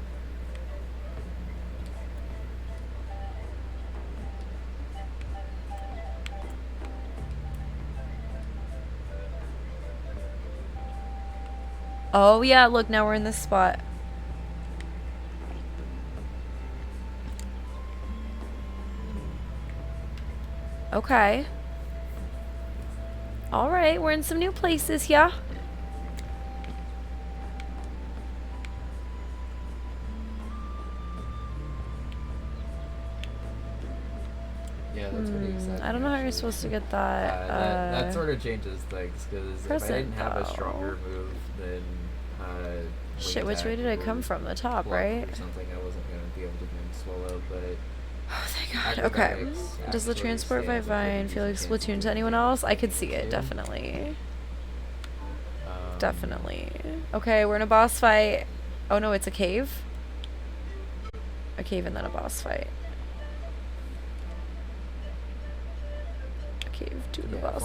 Oh, yeah, look, now we're in this spot. Okay. Alright, we're in some new places, yeah? Yeah, that's pretty exciting. I don't know how you're supposed to get that. That sort of changes things, because if I didn't have a stronger move than shit, which way did I come from? The top, right? Or something, I wasn't going to be able to swallow, but oh, thank God. Okay. Does the transport by Vine feel like Splatoon to anyone else? I could see it, definitely. Definitely. Okay, we're in a boss fight. Oh no, it's a cave? A cave and then a boss fight. A cave to the boss